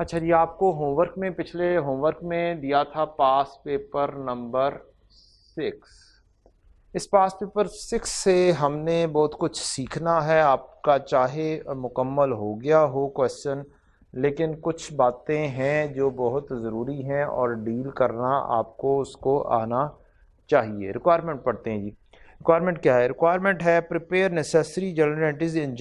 अच्छा जी, आपको होमवर्क में पिछले होमवर्क में दिया था पास पेपर नंबर 6। इस पास पेपर 6 से हमने बहुत कुछ सीखना है। आपका चाहे मुकम्मल हो गया हो क्वेश्चन, लेकिन कुछ बातें हैं जो बहुत ज़रूरी हैं और डील करना आपको उसको आना चाहिए। रिक्वायरमेंट पढ़ते हैं जी। रिक्वायरमेंट क्या है? रिक्वायरमेंट है prepare necessary journal entries in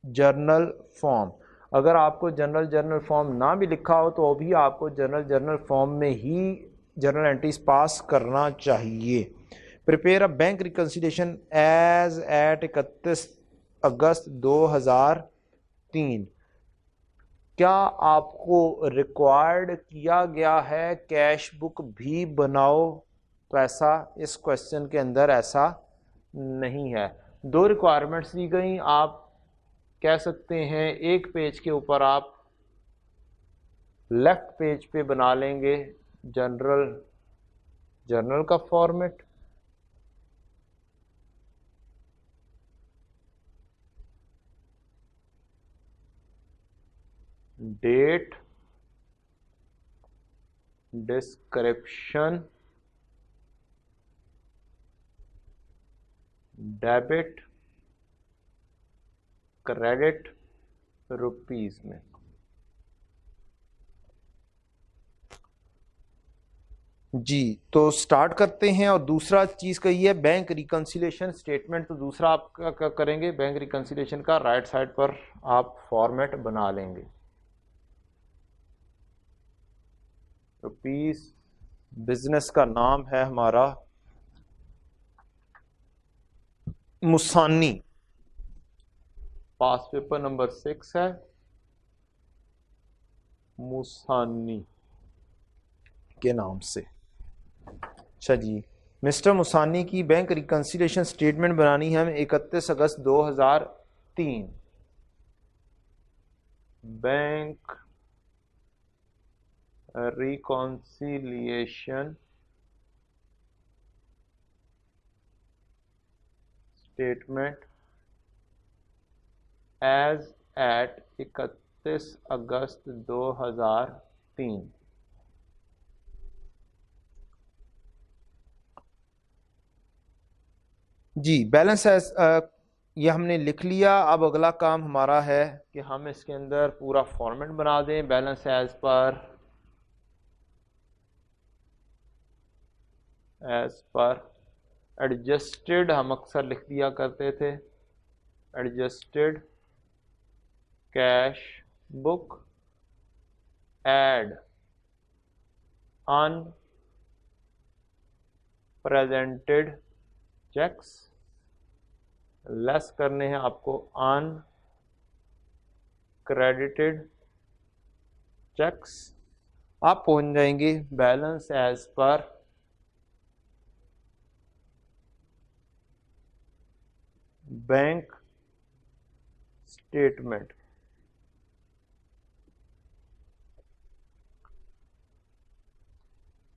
journal form. अगर आपको जर्नल फॉर्म ना भी लिखा हो तो भी आपको जर्नल फॉर्म में ही जर्नल एंट्रीज पास करना चाहिए। Prepare a bank reconciliation as at 31 August 2003। क्या आपको रिक्वायर्ड किया गया है कैश बुक भी बनाओ? तो ऐसा इस क्वेश्चन के अंदर ऐसा नहीं है। दो रिक्वायरमेंट्स दी गई। आप कह सकते हैं एक पेज के ऊपर आप लेफ्ट पेज पे बना लेंगे जर्नल का format, date, description, debit, credit, rupees में। जी, तो स्टार्ट करते हैं। और दूसरा चीज कही है बैंक रिकन्सिलिएशन स्टेटमेंट। तो दूसरा आप क्या करेंगे? बैंक रिकन्सिलिएशन का राइट साइड पर आप फॉर्मेट बना लेंगे। रुपीस, बिजनेस का नाम है हमारा मुसानी, पास पेपर नंबर 6 है मुसानी के नाम से। अच्छा जी, मिस्टर मुसानी की बैंक रिकन्सिलिएशन स्टेटमेंट बनानी है हमें 31 August 2003। Bank reconciliation statement as at 31 August 2003। जी, बैलेंस एज ये हमने लिख लिया। अब अगला काम हमारा है कि हम इसके अंदर पूरा फॉर्मेट बना दें। बैलेंस एज पर एडजस्टेड हम अक्सर लिख दिया करते थे। Adjusted cash book add unpresented cheques, less करने हैं आपको अनक्रेडिटेड चेक्स। आप पहुंच जाएंगे बैलेंस एज पर बैंक स्टेटमेंट।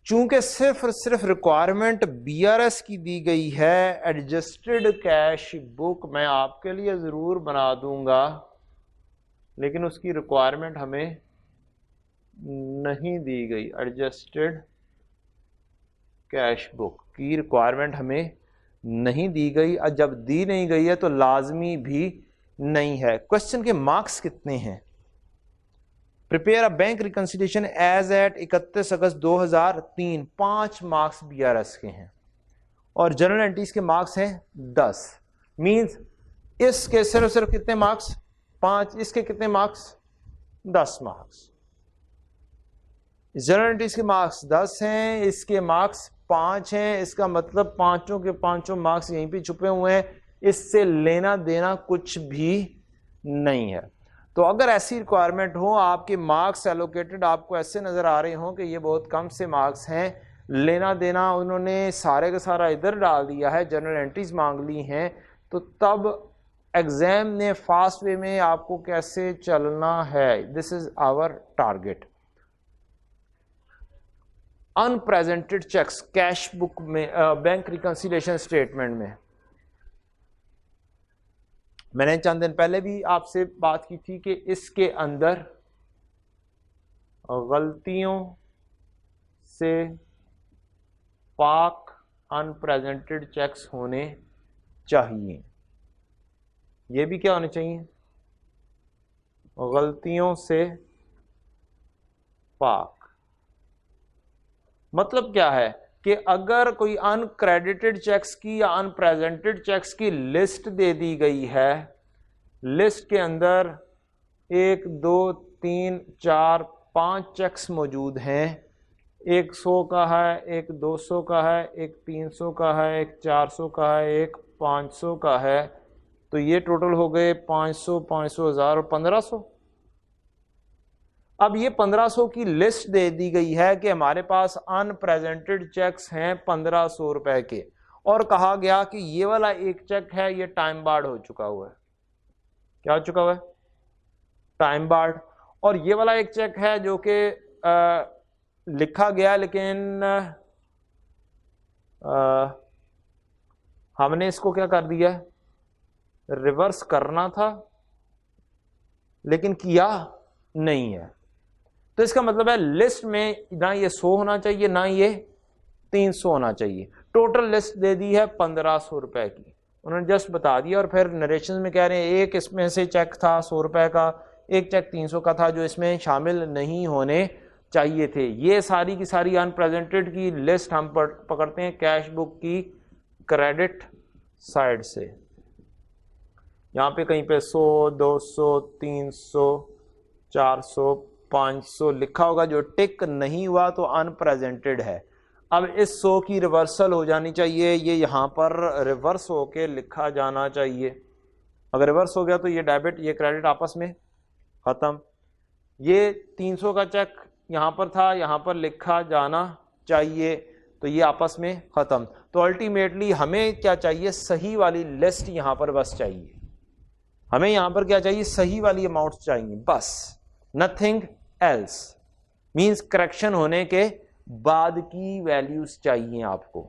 चूंकि सिर्फ और सिर्फ रिक्वायरमेंट बीआरएस की दी गई है, एडजस्टेड कैश बुक मैं आपके लिए ज़रूर बना दूंगा, लेकिन उसकी रिक्वायरमेंट हमें नहीं दी गई। एडजस्टेड कैश बुक की रिक्वायरमेंट हमें नहीं दी गई। और जब दी नहीं गई है तो लाजमी भी नहीं है। क्वेश्चन के मार्क्स कितने हैं? Prepare a bank reconciliation as at 31 August 2003, 5 marks BRS के हैं और जनरल एंट्रीज के मार्क्स हैं 10। मींस इसके सिर्फ कितने मार्क्स? 5। इसके कितने मार्क्स? 10 मार्क्स। जनरल एंट्रीज के मार्क्स 10 हैं, इसके मार्क्स 5 हैं। इसका मतलब पांचों के पांचों मार्क्स यहीं पे छुपे हुए हैं। इससे लेना देना कुछ भी नहीं है। तो अगर ऐसी रिक्वायरमेंट हो, आपके मार्क्स एलोकेटेड आपको ऐसे नजर आ रहे हो कि ये बहुत कम से मार्क्स हैं, लेना देना उन्होंने सारे का सारा इधर डाल दिया है, जनरल एंट्रीज मांग ली हैं, तो तब एग्जाम ने फास्ट वे में आपको कैसे चलना है? This is our target. Unpresented cheques cash book में, बैंक रिकन्सिलिएशन स्टेटमेंट में मैंने चंद दिन पहले भी आपसे बात की थी कि इसके अंदर गलतियों से पाक अनप्रेजेंटेड चेक्स होने चाहिए। ये भी क्या होने चाहिए? गलतियों से पाक। मतलब क्या है कि अगर कोई अनक्रेडिटेड चेक्स की या अनप्रेजेंटेड चेक्स की लिस्ट दे दी गई है, लिस्ट के अंदर 1 2 3 4 5 चेक्स मौजूद हैं, एक 100 का है, एक 200 का है, एक 300 का है, एक 400 का है, एक 500 का है, तो ये टोटल हो गए 500, 500, 1000 और 1500। अब ये 1500 की लिस्ट दे दी गई है कि हमारे पास अनप्रेजेंटेड चेक्स हैं 1500 रुपए के, और कहा गया कि ये वाला एक चेक है, ये टाइम बार्ड हो चुका हुआ है। क्या हो चुका हुआ है? Time barred. और ये वाला एक चेक है जो कि लिखा गया, लेकिन हमने इसको क्या कर दिया, रिवर्स करना था, लेकिन किया नहीं है। तो इसका मतलब है लिस्ट में ना ये 100 होना चाहिए, ना ये 300 होना चाहिए। टोटल लिस्ट दे दी है 1500 रुपए की, उन्होंने जस्ट बता दिया। और फिर नरेशन में कह रहे हैं एक इसमें से चेक था 100 रुपए का, एक चेक 300 का था जो इसमें शामिल नहीं होने चाहिए थे। ये सारी की सारी अनप्रेजेंटेड की लिस्ट हम पकड़ते हैं कैश बुक की क्रेडिट साइड से। यहाँ पे कहीं पे 100, 200, 300, 400, 500 लिखा होगा, जो टिक नहीं हुआ तो अनप्रेजेंटेड है। अब इस 100 की रिवर्सल हो जानी चाहिए, ये यहाँ पर रिवर्स होके लिखा जाना चाहिए। अगर रिवर्स हो गया तो ये डेबिट ये क्रेडिट आपस में खत्म। ये 300 का चेक यहाँ पर था, यहाँ पर लिखा जाना चाहिए, तो ये आपस में खत्म। तो अल्टीमेटली हमें क्या चाहिए, सही वाली लिस्ट यहाँ पर बस चाहिए। हमें यहाँ पर क्या चाहिए, सही वाली अमाउंट चाहिए बस, नथिंग एल्स। मींस करेक्शन होने के बाद की वैल्यूज चाहिए आपको।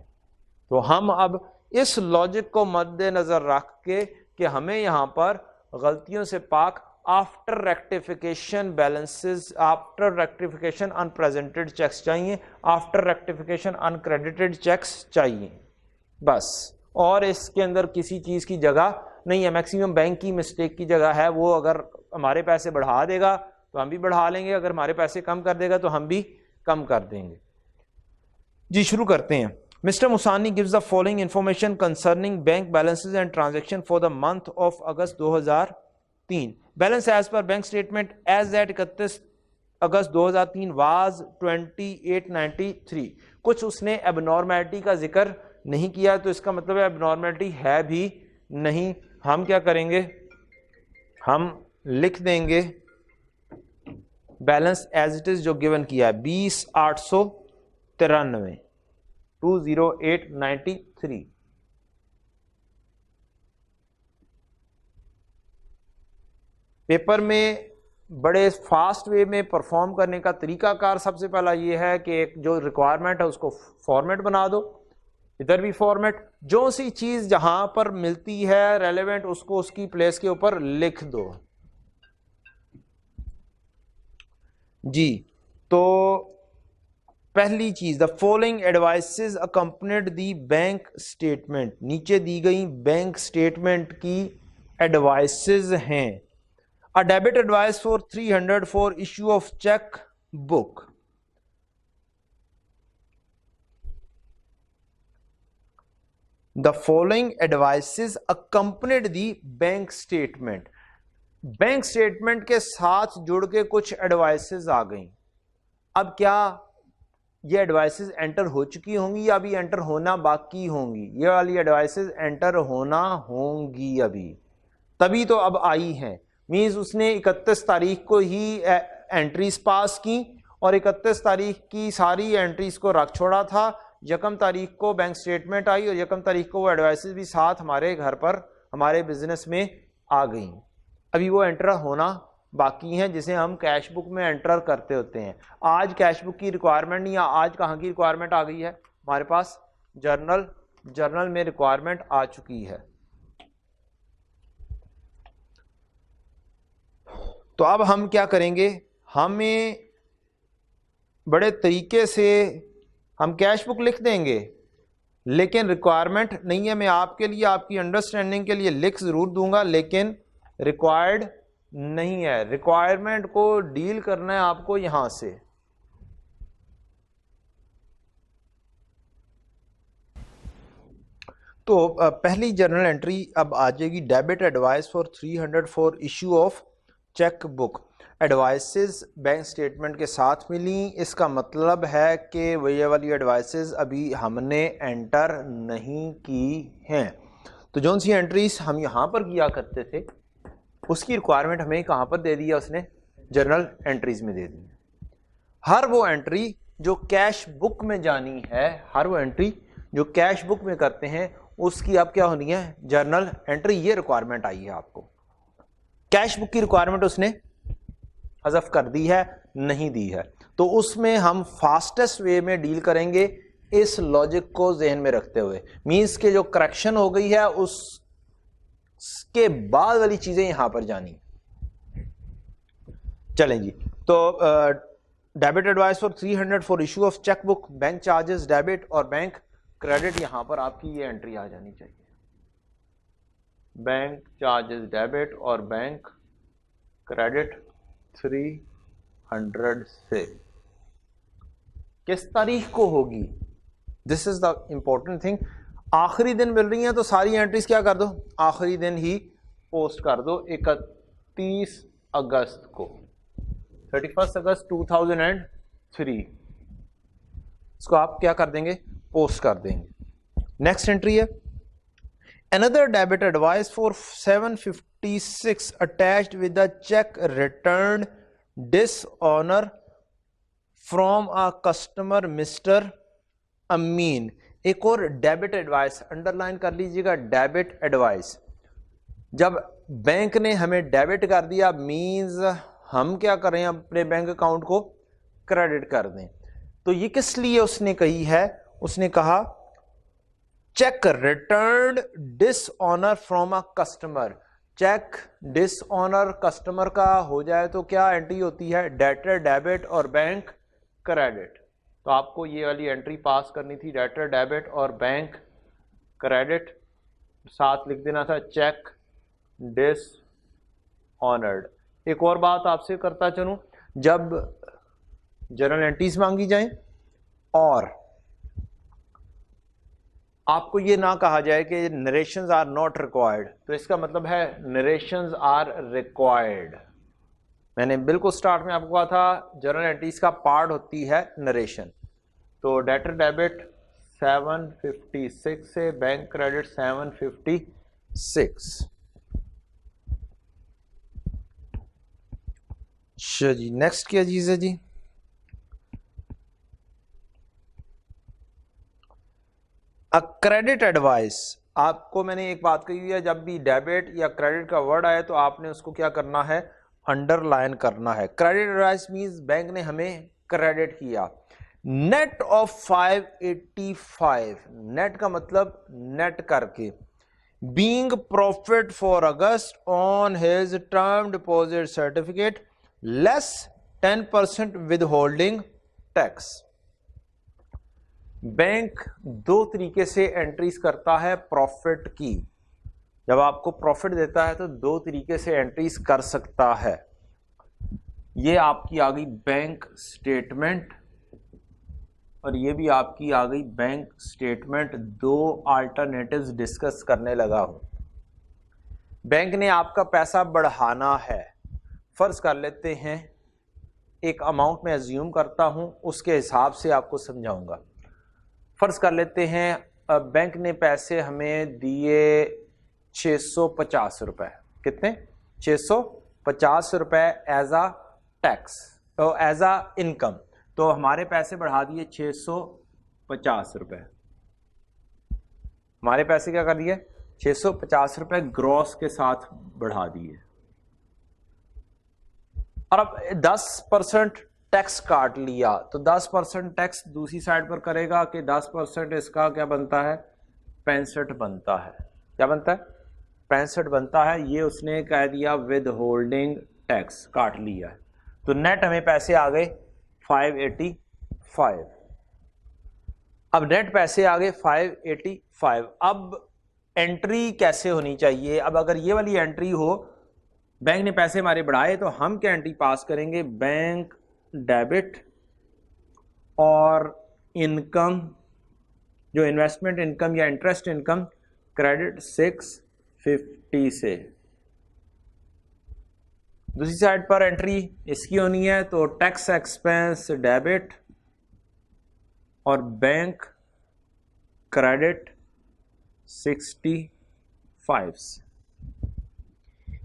तो हम अब इस लॉजिक को मद्देनजर रख के कि हमें यहाँ पर गलतियों से पाक after rectification balances, after rectification unpresented cheques चाहिए, आफ्टर रेक्टिफिकेशन अनक्रेडिटेड चेक्स चाहिए बस। और इसके अंदर किसी चीज की जगह नहीं है। मैक्सिमम बैंक की मिस्टेक की जगह है, वो अगर हमारे पैसे बढ़ा देगा तो हम भी बढ़ा लेंगे, अगर हमारे पैसे कम कर देगा तो हम भी कम कर देंगे। जी शुरू करते हैं। Mr. Musani gives the following information concerning bank balances and transaction for the month of August 2003. Balance as per bank statement as at 31 August 2003 was 2893। कुछ उसने एबनॉर्मेलिटी का जिक्र नहीं किया, तो इसका मतलब है एबनॉर्मेलिटी है भी नहीं। हम क्या करेंगे, हम लिख देंगे बैलेंस एज इट इज जो गिवन किया है 20,893 20893। पेपर में बड़े फास्ट वे में परफॉर्म करने का तरीकाकार सबसे पहला ये है कि एक जो रिक्वायरमेंट है उसको फॉर्मेट बना दो, इधर भी फॉर्मेट, जो सी चीज जहां पर मिलती है रेलेवेंट उसको उसकी प्लेस के ऊपर लिख दो। जी तो पहली चीज, the following advices accompanied the bank statement. नीचे दी गई बैंक स्टेटमेंट की एडवाइसेस हैं। अ debit advice for 300 for issue of cheque book. The following advices accompanied the bank statement. Bank statement के साथ जुड़ के कुछ एडवाइसेस आ गई। अब क्या ये एडवाइसेस एंटर हो चुकी होंगी या अभी एंटर होना बाकी होंगी? ये वाली एडवाइसेस एंटर होना होंगी अभी, तभी तो अब आई हैं। मींस उसने 31 तारीख को ही एंट्रीज पास की और 31 तारीख की सारी एंट्रीज को रख छोड़ा था। 1 तारीख को बैंक स्टेटमेंट आई और 1 तारीख को वो एडवाइसेस भी साथ हमारे घर पर हमारे बिजनेस में आ गई। अभी वो एंटर होना बाकी हैं, जिसे हम कैश बुक में एंटर करते होते हैं। आज कैश बुक की रिक्वायरमेंट नहीं, आज कहाँ की रिक्वायरमेंट आ गई है हमारे पास? जर्नल में रिक्वायरमेंट आ चुकी है। तो अब हम क्या करेंगे, हमें बड़े तरीके से हम कैश बुक लिख देंगे, लेकिन रिक्वायरमेंट नहीं है। मैं आपके लिए, आपकी अंडरस्टैंडिंग के लिए लिख ज़रूर दूंगा, लेकिन रिक्वायर्ड नहीं है। रिक्वायरमेंट को डील करना है आपको यहां से। तो पहली जर्नल एंट्री अब आ जाएगी, debit advice for 300 for issue of cheque book. Advices bank statement के साथ मिली, इसका मतलब है कि ये वाली एडवाइसेस अभी हमने एंटर नहीं की हैं। तो जो सी एंट्रीज हम यहाँ पर किया करते थे उसकी रिक्वायरमेंट हमें कहाँ पर दे दिया उसने, जर्नल एंट्रीज में दे दी। हर वो एंट्री जो कैश बुक में जानी है, हर वो एंट्री जो कैश बुक में करते हैं उसकी अब क्या होनी है, जर्नल एंट्री। ये रिक्वायरमेंट आई है आपको। कैश बुक की रिक्वायरमेंट उसने हज़फ कर दी है, नहीं दी है। तो उसमें हम फास्टेस्ट वे में डील करेंगे इस लॉजिक को जहन में रखते हुए। मींस के जो करेक्शन हो गई है उसके बाद वाली चीजें यहां पर जानी। चलें जी। तो debit advice for 300 for issue of cheque book, bank charges debit और बैंक क्रेडिट, यहां पर आपकी ये एंट्री आ जानी चाहिए। बैंक चार्जेस डेबिट और बैंक क्रेडिट 300 से किस तारीख को होगी, this is the important thing. आखिरी दिन मिल रही हैं तो सारी एंट्रीज क्या कर दो, आखिरी दिन ही पोस्ट कर दो। 31 अगस्त को, 31 अगस्त 2003, इसको आप क्या कर देंगे, पोस्ट कर देंगे। नेक्स्ट एंट्री है another debit advice for 756 attached with the check returned dishonor from a customer Mr. अमीन। एक और डेबिट एडवाइस अंडरलाइन कर लीजिएगा, डेबिट एडवाइस। जब बैंक ने हमें डेबिट कर दिया मींस हम क्या करें, अपने बैंक अकाउंट को क्रेडिट कर दें। तो ये किस लिए उसने कही है, उसने कहा cheque return dishonour from a customer. Cheque dishonour customer का हो जाए तो क्या एंट्री होती है, डेटर डेबिट और बैंक क्रेडिट। तो आपको ये वाली एंट्री पास करनी थी, डेटर डेबिट और बैंक क्रेडिट। साथ लिख देना था चेक डिसऑनर्ड। एक और बात आपसे करता चलूं, जब जर्नल एंट्रीज मांगी जाएं और आपको ये ना कहा जाए कि नरेशंस आर नॉट रिक्वायर्ड, तो इसका मतलब है नरेशंस आर रिक्वायर्ड। मैंने बिल्कुल स्टार्ट में आपको कहा था जर्नल एंट्रीज का पार्ट होती है नरेशन। तो डेटर डेबिट 756 से बैंक क्रेडिट 756। अच्छा जी, नेक्स्ट क्या चीज है जी, क्रेडिट एडवाइस। आपको मैंने एक बात कही है, जब भी डेबिट या क्रेडिट का वर्ड आए तो आपने उसको क्या करना है, अंडरलाइन करना है। क्रेडिट एडवाइस मींस बैंक ने हमें क्रेडिट किया। नेट ऑफ 585, नेट का मतलब नेट करके, being profit for August on his term deposit certificate less 10% with holding tax. Bank दो तरीके से एंट्रीज करता है प्रॉफिट की। जब आपको प्रॉफिट देता है तो दो तरीके से एंट्रीज कर सकता है। ये आपकी आ गई बैंक स्टेटमेंट और ये भी आपकी आ गई बैंक स्टेटमेंट। दो अल्टरनेटिव्स डिस्कस करने लगा हूं। बैंक ने आपका पैसा बढ़ाना है, फर्ज कर लेते हैं एक अमाउंट में अज्यूम करता हूं, उसके हिसाब से आपको समझाऊंगा। फर्ज कर लेते हैं बैंक ने पैसे हमें दिए 650 रुपए। कितने, 650 रुपए एज आ टैक्स, तो एज आ इनकम। तो हमारे पैसे बढ़ा दिए 650 रुपए। हमारे पैसे क्या कर दिए, 650 रुपए ग्रॉस के साथ बढ़ा दिए। और अब 10% टैक्स काट लिया, तो 10% टैक्स दूसरी साइड पर करेगा कि 10% इसका क्या बनता है, 65 बनता है। क्या बनता है, 65 बनता है। ये उसने कह दिया विद होल्डिंग टैक्स काट लिया है। तो नेट हमें पैसे आ गए 585। 5। अब नेट पैसे आ गए 585। अब एंट्री कैसे होनी चाहिए? अब अगर ये वाली एंट्री हो, बैंक ने पैसे हमारे बढ़ाए, तो हम क्या एंट्री पास करेंगे? बैंक डेबिट और इनकम, जो इन्वेस्टमेंट इनकम या इंटरेस्ट इनकम, क्रेडिट 650 से। दूसरी साइड पर एंट्री इसकी होनी है, तो टैक्स एक्सपेंस डेबिट और बैंक क्रेडिट 65 से।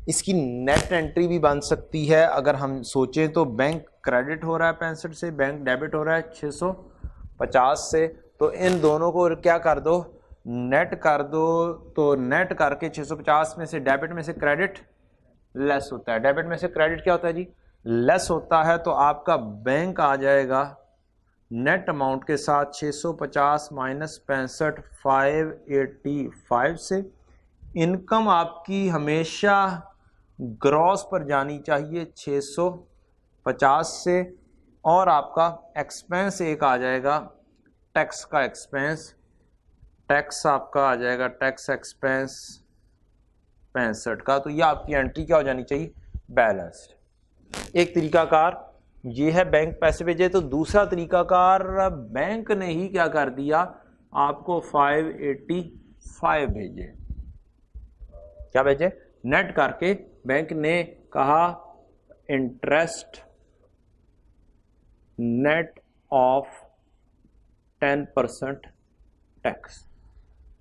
इसकी नेट एंट्री भी बन सकती है अगर हम सोचें तो। बैंक क्रेडिट हो रहा है 65 से, बैंक डेबिट हो रहा है 650 से, तो इन दोनों को क्या कर दो? नेट कर दो। तो नेट करके 650 में से डेबिट में से क्रेडिट लेस होता है। डेबिट में से क्रेडिट क्या होता है जी? लेस होता है। तो आपका बैंक आ जाएगा नेट अमाउंट के साथ 650 माइनस 65 585 से। इनकम आपकी हमेशा ग्रॉस पर जानी चाहिए 650 से। और आपका एक्सपेंस एक आ जाएगा टैक्स का एक्सपेंस, टैक्स आपका आ जाएगा टैक्स एक्सपेंस 65 का। तो ये आपकी एंट्री क्या हो जानी चाहिए? बैलेंस्ड। एक तरीकाकार ये है बैंक पैसे भेजे। तो दूसरा तरीकाकार, बैंक ने ही क्या कर दिया? आपको 585 भेजे। क्या भेजे? नेट करके बैंक ने कहा इंटरेस्ट नेट ऑफ 10% टैक्स।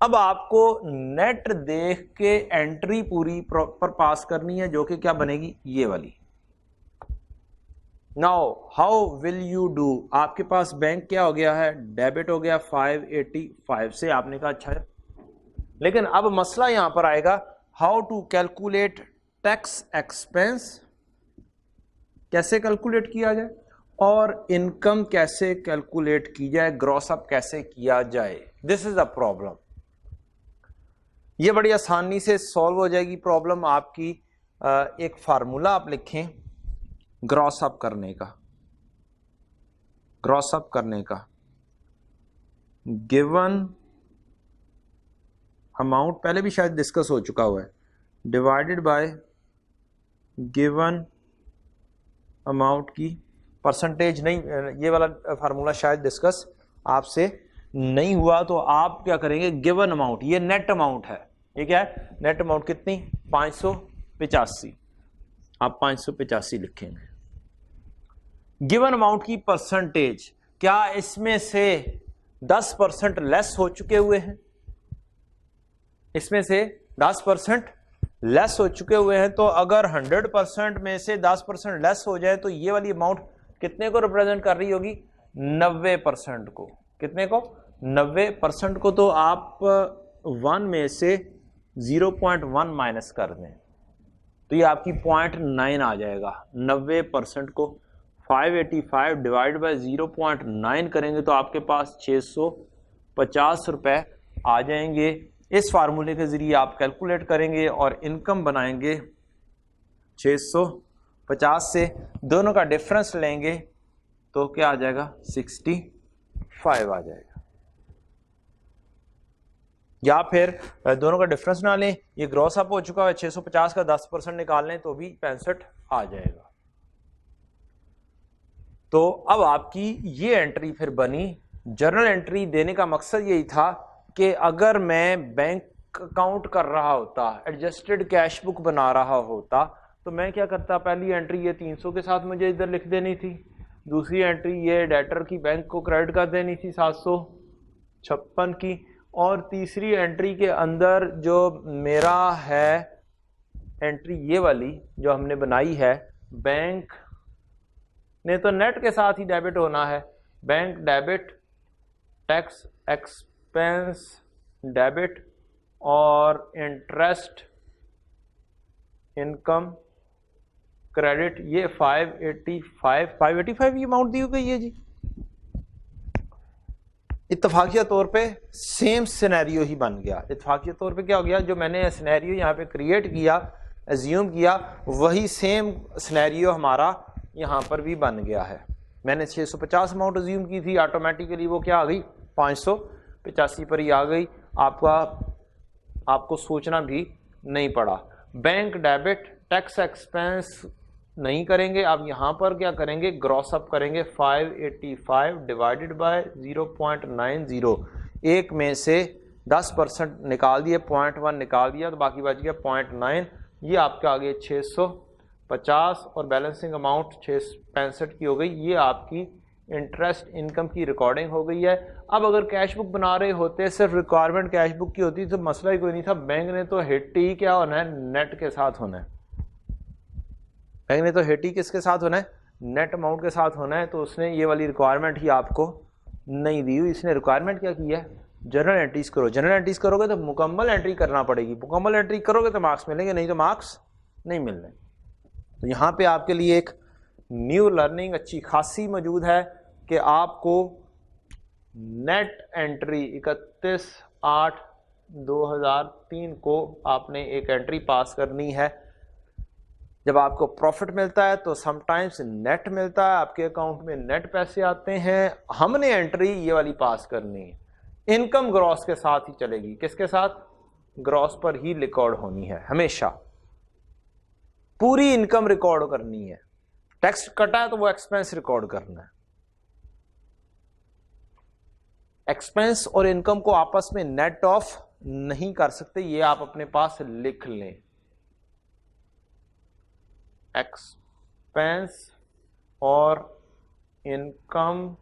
अब आपको नेट देख के एंट्री पूरी प्रॉपर पास करनी है, जो कि क्या बनेगी? ये वाली। Now how will you do? आपके पास बैंक क्या हो गया है? डेबिट हो गया 585 से। आपने कहा अच्छा है, लेकिन अब मसला यहां पर आएगा, how to calculate tax expense, कैसे कैलकुलेट किया जाए, और इनकम कैसे कैलकुलेट की जाए, ग्रॉस अप कैसे किया जाए। This is a problem. ये बड़ी आसानी से सॉल्व हो जाएगी प्रॉब्लम आपकी। एक फार्मूला आप लिखें ग्रॉस अप करने का। ग्रॉस अप करने का, गिवन अमाउंट पहले भी शायद डिस्कस हो चुका हुआ है, डिवाइडेड बाय गिवन अमाउंट की परसेंटेज। नहीं, ये वाला फार्मूला शायद डिस्कस आपसे नहीं हुआ। तो आप क्या करेंगे? गिवन अमाउंट, ये नेट अमाउंट है। ये क्या है? नेट अमाउंट कितनी? 585। आप 585 लिखेंगे। गिवन अमाउंट की परसेंटेज, क्या इसमें से 10% लेस हो चुके हुए हैं? इसमें से 10% लेस हो चुके हुए हैं। तो अगर 100% में से 10% लेस हो जाए तो ये वाली अमाउंट कितने को रिप्रेजेंट कर रही होगी? 90% को। कितने को? 90% को। तो आप 1 में से 0.1 माइनस कर दें तो ये आपकी 0.9 आ जाएगा। 90% को 585 डिवाइड बाय 0.9 करेंगे तो आपके पास 650 रुपए आ जाएंगे। इस फार्मूले के जरिए आप कैलकुलेट करेंगे और इनकम बनाएंगे 650 से। दोनों का डिफरेंस लेंगे तो क्या आ जाएगा? 65 आ जाएगा। या फिर दोनों का डिफरेंस ना लें, ये ग्रॉस अप हो चुका है, 650 का 10% निकाल लें तो भी 65 आ जाएगा। तो अब आपकी ये एंट्री फिर बनी। जर्नल एंट्री देने का मकसद यही था कि अगर मैं बैंक अकाउंट कर रहा होता, एडजस्टेड कैश बुक बना रहा होता, तो मैं क्या करता? पहली एंट्री ये 300 के साथ मुझे इधर लिख देनी थी, दूसरी एंट्री ये डेटर की बैंक को क्रेडिट कर देनी थी 756 की, और तीसरी एंट्री के अंदर जो मेरा है एंट्री ये वाली जो हमने बनाई है, बैंक ने तो नेट के साथ ही डेबिट होना है, bank debit, tax expense debit और इंटरेस्ट इनकम क्रेडिट, ये 585 ये अमाउंट दी गई है जी। इत्तफाकिया तौर पे सेम सिनेरियो ही बन गया। इत्तफाकिया तौर पे क्या हो गया? जो मैंने सिनेरियो यहाँ पे क्रिएट किया, एज्यूम किया, वही सेम सिनेरियो हमारा यहाँ पर भी बन गया है। मैंने 650 अमाउंट अज्यूम की थी, ऑटोमेटिकली वो क्या आ गई 585 पर ही आ गई। आपको सोचना भी नहीं पड़ा। बैंक डेबिट टैक्स एक्सपेंस नहीं करेंगे, आप यहाँ पर क्या करेंगे, ग्रॉस अप करेंगे। 585 डिवाइडेड बाय 0.90, एक में से 10% निकाल दिए, 0.1 निकाल दिया तो बाकी बच गया 0.9, ये आपके आगे 650 और बैलेंसिंग अमाउंट 665 की हो गई। ये आपकी इंटरेस्ट इनकम की रिकॉर्डिंग हो गई है। अब अगर कैश बुक बना रहे होते, सिर्फ रिक्वायरमेंट कैश बुक की होती तो मसला ही कोई नहीं था। बैंक ने तो हिट ही क्या होना है, नेट के साथ होना है। बैंक ने तो हिट ही किसके साथ होना है, नेट अमाउंट के साथ होना है। तो उसने ये वाली रिक्वायरमेंट ही आपको नहीं दी हुई। इसने रिक्वायरमेंट क्या की है, जनरल एंट्रीज करो। जनरल एंट्रीज करोगे तो मुकम्मल एंट्री करना पड़ेगी, मुकम्मल एंट्री करोगे तो मार्क्स मिलेंगे, नहीं तो मार्क्स नहीं मिलने। तो यहाँ पे आपके लिए एक न्यू लर्निंग अच्छी खासी मौजूद है कि आपको नेट एंट्री 31/8/2003 को आपने एक एंट्री पास करनी है। जब आपको प्रॉफिट मिलता है तो समटाइम्स नेट मिलता है, आपके अकाउंट में नेट पैसे आते हैं। हमने एंट्री ये वाली पास करनी है। इनकम ग्रॉस के साथ ही चलेगी, किसके साथ, ग्रॉस पर ही रिकॉर्ड होनी है हमेशा। पूरी इनकम रिकॉर्ड करनी है। टैक्स कटा है तो वो एक्सपेंस रिकॉर्ड करना है। एक्सपेंस और इनकम को आपस में नेट ऑफ नहीं कर सकते, ये आप अपने पास लिख लें। एक्सपेंस और इनकम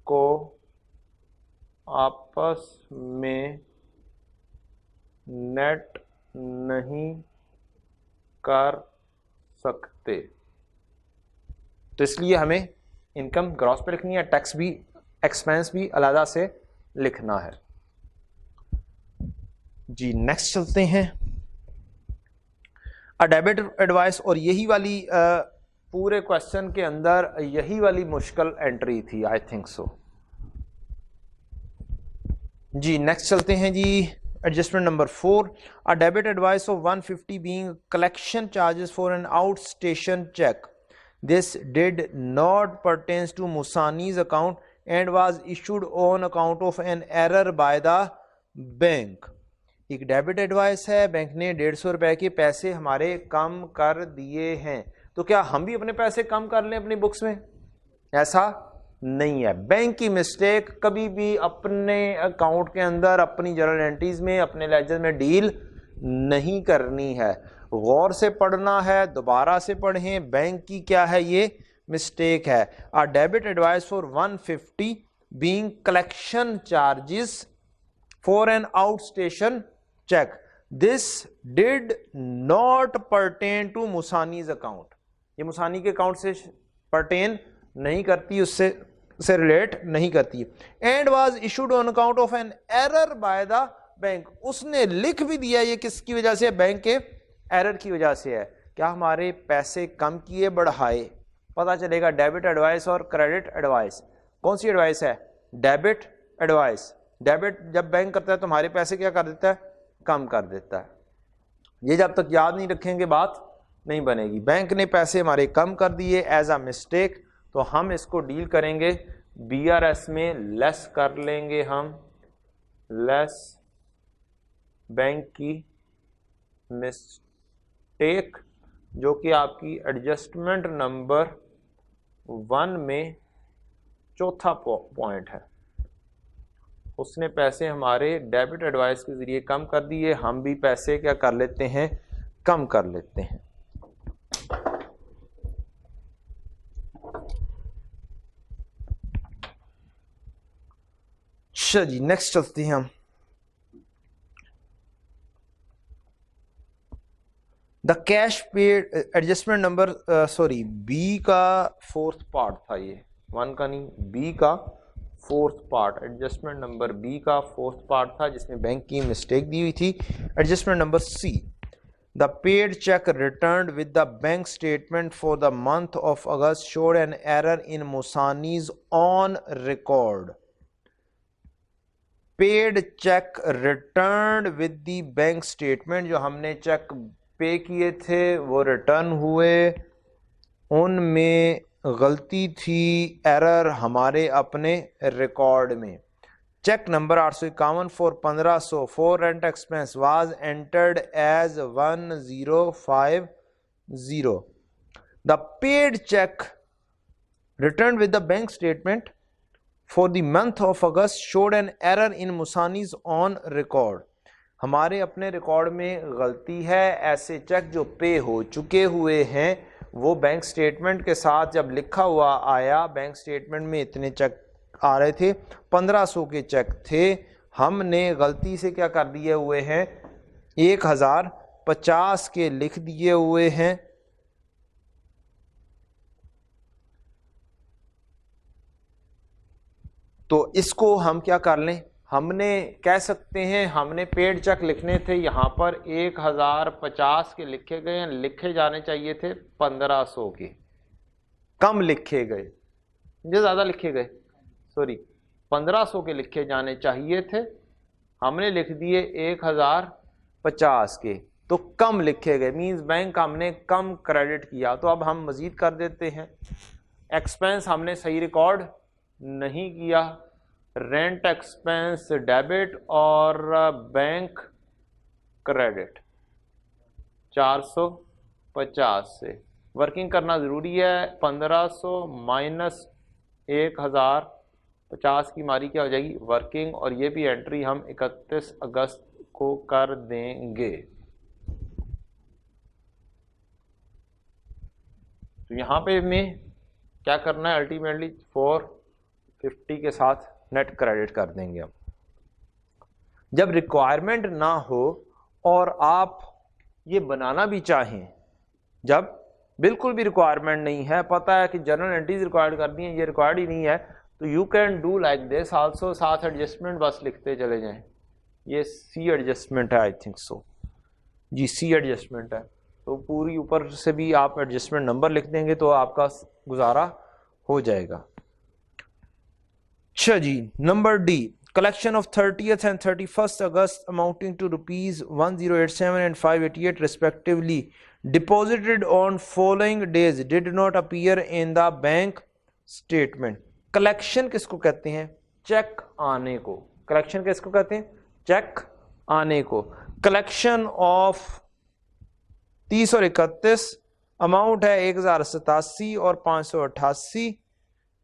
को आपस में नेट नहीं कर सकते, तो इसलिए हमें इनकम ग्रॉस पे लिखनी है, टैक्स भी एक्सपेंस भी अलग से लिखना है जी। नेक्स्ट चलते हैं, डेबिट एडवाइस। और यही वाली पूरे क्वेश्चन के अंदर यही वाली मुश्किल एंट्री थी, आई थिंक सो जी। नेक्स्ट चलते हैं जी, adjustment number 4, a debit advice of 150 being collection charges for an outstation cheque. This did not pertains to मुसानीज account and was issued on account of an error by the bank. एक debit advice है, bank ने 150 रुपए के पैसे हमारे कम कर दिए हैं, तो क्या हम भी अपने पैसे कम कर लें अपनी बुक्स में? ऐसा नहीं है। बैंक की मिस्टेक कभी भी अपने अकाउंट के अंदर, अपनी जर्नल एंट्रीज में, अपने लेजर में डील नहीं करनी है। गौर से पढ़ना है, दोबारा से पढ़ें। बैंक की क्या है, ये मिस्टेक है। A debit advice for 150 being collection charges for an outstation cheque, this did not pertain to मुसानीज अकाउंट। ये मुसानी के अकाउंट से परटेन नहीं करती, उससे रिलेट नहीं करती। And was issued on account of an error by the bank. उसने लिख भी दिया, ये किसकी वजह से? बैंक के एरर की वजह से है। क्या हमारे पैसे कम किए बढ़ाए? पता चलेगा डेबिट एडवाइस और क्रेडिट एडवाइस। कौन सी एडवाइस है? Debit advice. डेबिट जब बैंक करता है तो हमारे पैसे क्या कर देता है? कम कर देता है। ये जब तक याद नहीं रखेंगे बात नहीं बनेगी। बैंक ने पैसे हमारे कम कर दिए एज अ मिस्टेक, तो हम इसको डील करेंगे बीआरएस में, लेस कर लेंगे हम, लेस बैंक की मिस्टेक, जो कि आपकी एडजस्टमेंट नंबर 1 में चौथा पॉइंट है। उसने पैसे हमारे डेबिट एडवाइस के जरिए कम कर दिए, हम भी पैसे क्या कर लेते हैं? कम कर लेते हैं। अच्छा जी, नेक्स्ट चलते हैं हम। The cash paid adjustment number sorry B का 4th पार्ट था ये, 1 का नहीं, बी का 4th part, adjustment number B का 4th पार्ट था जिसमें बैंक की मिस्टेक दी हुई थी। Adjustment number C, the paid cheque returned with the bank statement for the month of August showed an error in मुसानीज on record. Paid cheque return with the bank statement, जो हमने check पे किए थे वो रिटर्न हुए, उनमें गलती थी, एरर हमारे अपने रिकॉर्ड में। Cheque number 851 for 1500 for rent expense was entered as 1050। The paid cheque return with the bank statement for the month of August showed an error in मुसानीज ऑन रिकॉर्ड। हमारे अपने रिकॉर्ड में गलती है, ऐसे चेक जो पे हो चुके हुए हैं वो बैंक स्टेटमेंट के साथ जब लिखा हुआ आया, बैंक स्टेटमेंट में इतने चेक आ रहे थे, 1500 के चेक थे, हमने गलती से क्या कर दिए हुए हैं, 1050 के लिख दिए हुए हैं। तो इसको हम क्या कर लें, हमने कह सकते हैं हमने पेड चेक लिखने थे, यहाँ पर 1050 के लिखे गए हैं, लिखे जाने चाहिए थे 1500 के, कम लिखे गए, जो ज़्यादा लिखे गए, सॉरी 1500 के लिखे जाने चाहिए थे, हमने लिख दिए 1050 के, तो कम लिखे गए, मींस बैंक हमने कम क्रेडिट किया। तो अब हम मज़ीद कर देते हैं, एक्सपेंस हमने सही रिकॉर्ड नहीं किया, रेंट एक्सपेंस डेबिट और बैंक क्रेडिट 450 से वर्किंग करना ज़रूरी है। 1500 माइनस 1050 की मारी क्या हो जाएगी, वर्किंग, और ये भी एंट्री हम 31 अगस्त को कर देंगे। तो यहाँ पे हमें क्या करना है, अल्टीमेटली 450 के साथ नेट क्रेडिट कर देंगे हम। जब रिक्वायरमेंट ना हो और आप ये बनाना भी चाहें, जब बिल्कुल भी रिक्वायरमेंट नहीं है, पता है कि जनरल एंट्रीज रिक्वायर्ड करनी है, ये रिक्वायर्ड ही नहीं है, तो you can do like this also, साथ एडजस्टमेंट बस लिखते चले जाएं। ये सी एडजस्टमेंट है, आई थिंक सो जी, सी एडजस्टमेंट है, तो पूरी ऊपर से भी आप एडजस्टमेंट नंबर लिख देंगे तो आपका गुजारा हो जाएगा। अच्छा जी, number D, collection of 30th and 31st August amounting to rupees 1087 and 588 respectively deposited on following days did not appear in the bank statement। Collection किसको कहते हैं, चेक आने को। कलेक्शन किसको कहते हैं, चेक आने को। कलेक्शन ऑफ 30 और 31 अमाउंट है 1087 और 588,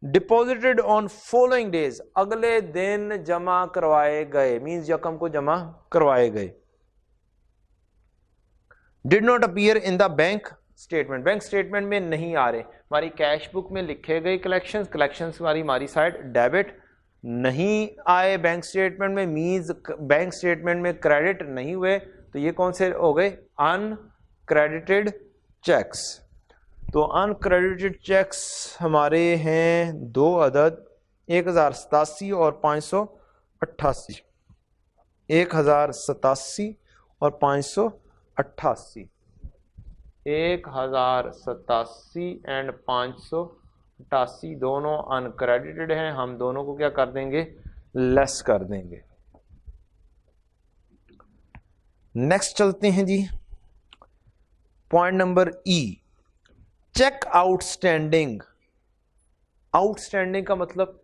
डिपॉजिटेड ऑन फॉलोइंग डेज, अगले दिन जमा करवाए गए, मींस यकम को जमा करवाए गए। Did not appear in the bank statement, bank statement में नहीं आ रहे, हमारी कैश बुक में लिखे गए कलेक्शंस, कलेक्शंस हमारी साइड डेबिट नहीं आए बैंक स्टेटमेंट में, मींस बैंक स्टेटमेंट में क्रेडिट नहीं हुए, तो ये कौन से हो गए, अनक्रेडिटेड चेक्स। तो अनक्रेडिटेड चेक्स हमारे हैं दो अदद, 1087 और 588, 1087 और 588, 1087 एंड 588 दोनों अनक्रेडिटेड हैं, हम दोनों को क्या कर देंगे, लेस कर देंगे। नेक्स्ट चलते हैं जी, point number E, cheque outstanding. Outstanding का मतलब,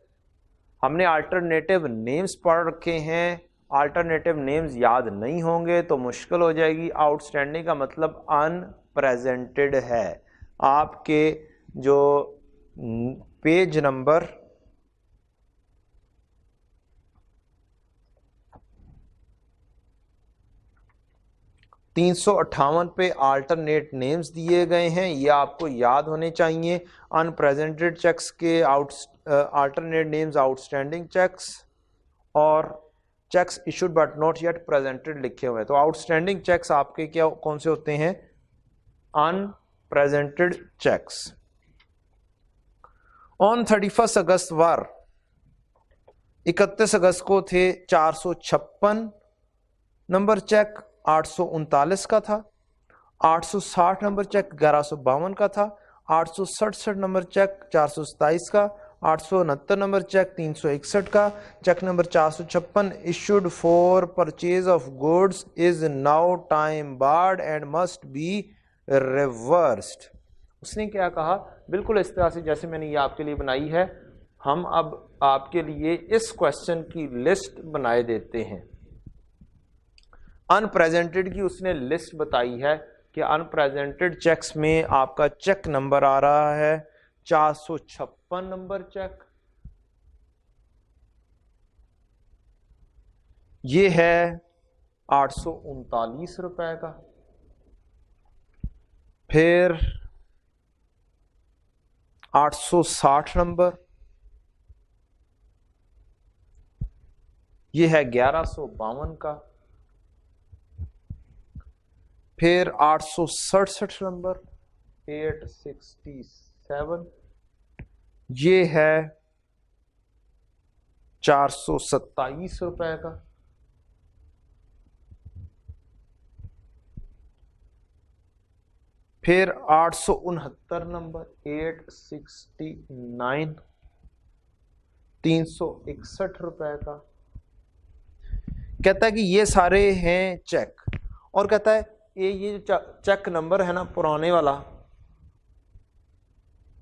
हमने अल्टरनेटिव नेम्स पढ़ रखे हैं, अल्टरनेटिव नेम्स याद नहीं होंगे तो मुश्किल हो जाएगी। आउटस्टैंडिंग का मतलब अनप्रेजेंटेड है। आपके जो पेज नंबर 358 पे अल्टरनेट नेम्स दिए गए हैं, ये आपको याद होने चाहिए। अनप्रेजेंटेड चेक्स के अल्टरनेट नेम्स आउटस्टैंडिंग चेक्स और cheques issued but not yet presented लिखे हुए हैं। तो आउटस्टैंडिंग चेक्स आपके क्या कौन से होते हैं, अनप्रेजेंटेड चेक्स। ऑन 31 अगस्त वार 31 अगस्त को थे 456 नंबर चेक 839 का था, 860 नंबर चेक 1152 का था, 867 नंबर चेक 427 का, 869 नंबर चेक 361 का। Cheque number 456 issued for purchase of goods is now time barred and must be reversed. उसने क्या कहा, बिल्कुल इस तरह से जैसे मैंने ये आपके लिए बनाई है, हम अब आपके लिए इस क्वेश्चन की लिस्ट बनाए देते हैं। अनप्रेजेंटेड की उसने लिस्ट बताई है कि अनप्रेजेंटेड चेक्स में आपका चेक नंबर आ रहा है 456 नंबर चेक, ये है 839 रुपए का। फिर 860 नंबर, ये है 1152 का। फिर 867 नंबर 867, ये है 427 रुपए का। फिर 869 नंबर 869, 361 रुपए का। कहता है कि ये सारे हैं चेक, और कहता है ये जो चेक नंबर है ना पुराने वाला,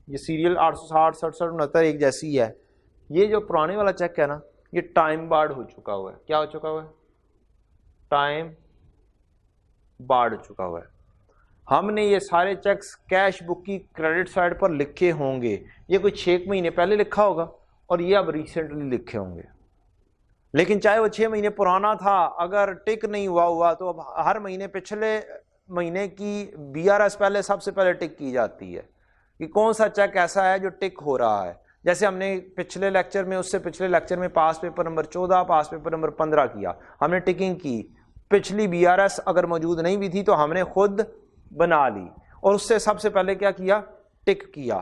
ये सीरियल 860, 67, 69 एक जैसी है, ये जो पुराने वाला चेक है ना, ये टाइम बार्ड हो चुका हुआ है। क्या हो चुका हुआ है? टाइम बार्ड हो चुका हुआ है। हमने ये सारे चेक्स कैश बुक की क्रेडिट साइड पर लिखे होंगे, ये कोई 6 महीने पहले लिखा होगा और ये अब रिसेंटली लिखे होंगे। लेकिन चाहे वो 6 महीने पुराना था, अगर टिक नहीं हुआ तो अब हर महीने पिछले महीने की बीआरएस पहले सबसे पहले टिक की जाती है कि कौन सा चेक ऐसा है जो टिक हो रहा है। जैसे हमने पिछले लेक्चर में, उससे पिछले लेक्चर में पास पेपर नंबर 14, पास पेपर नंबर 15 किया, हमने टिकिंग की। पिछली बीआरएस अगर मौजूद नहीं भी थी तो हमने खुद बना ली और उससे सबसे पहले क्या किया? टिक किया।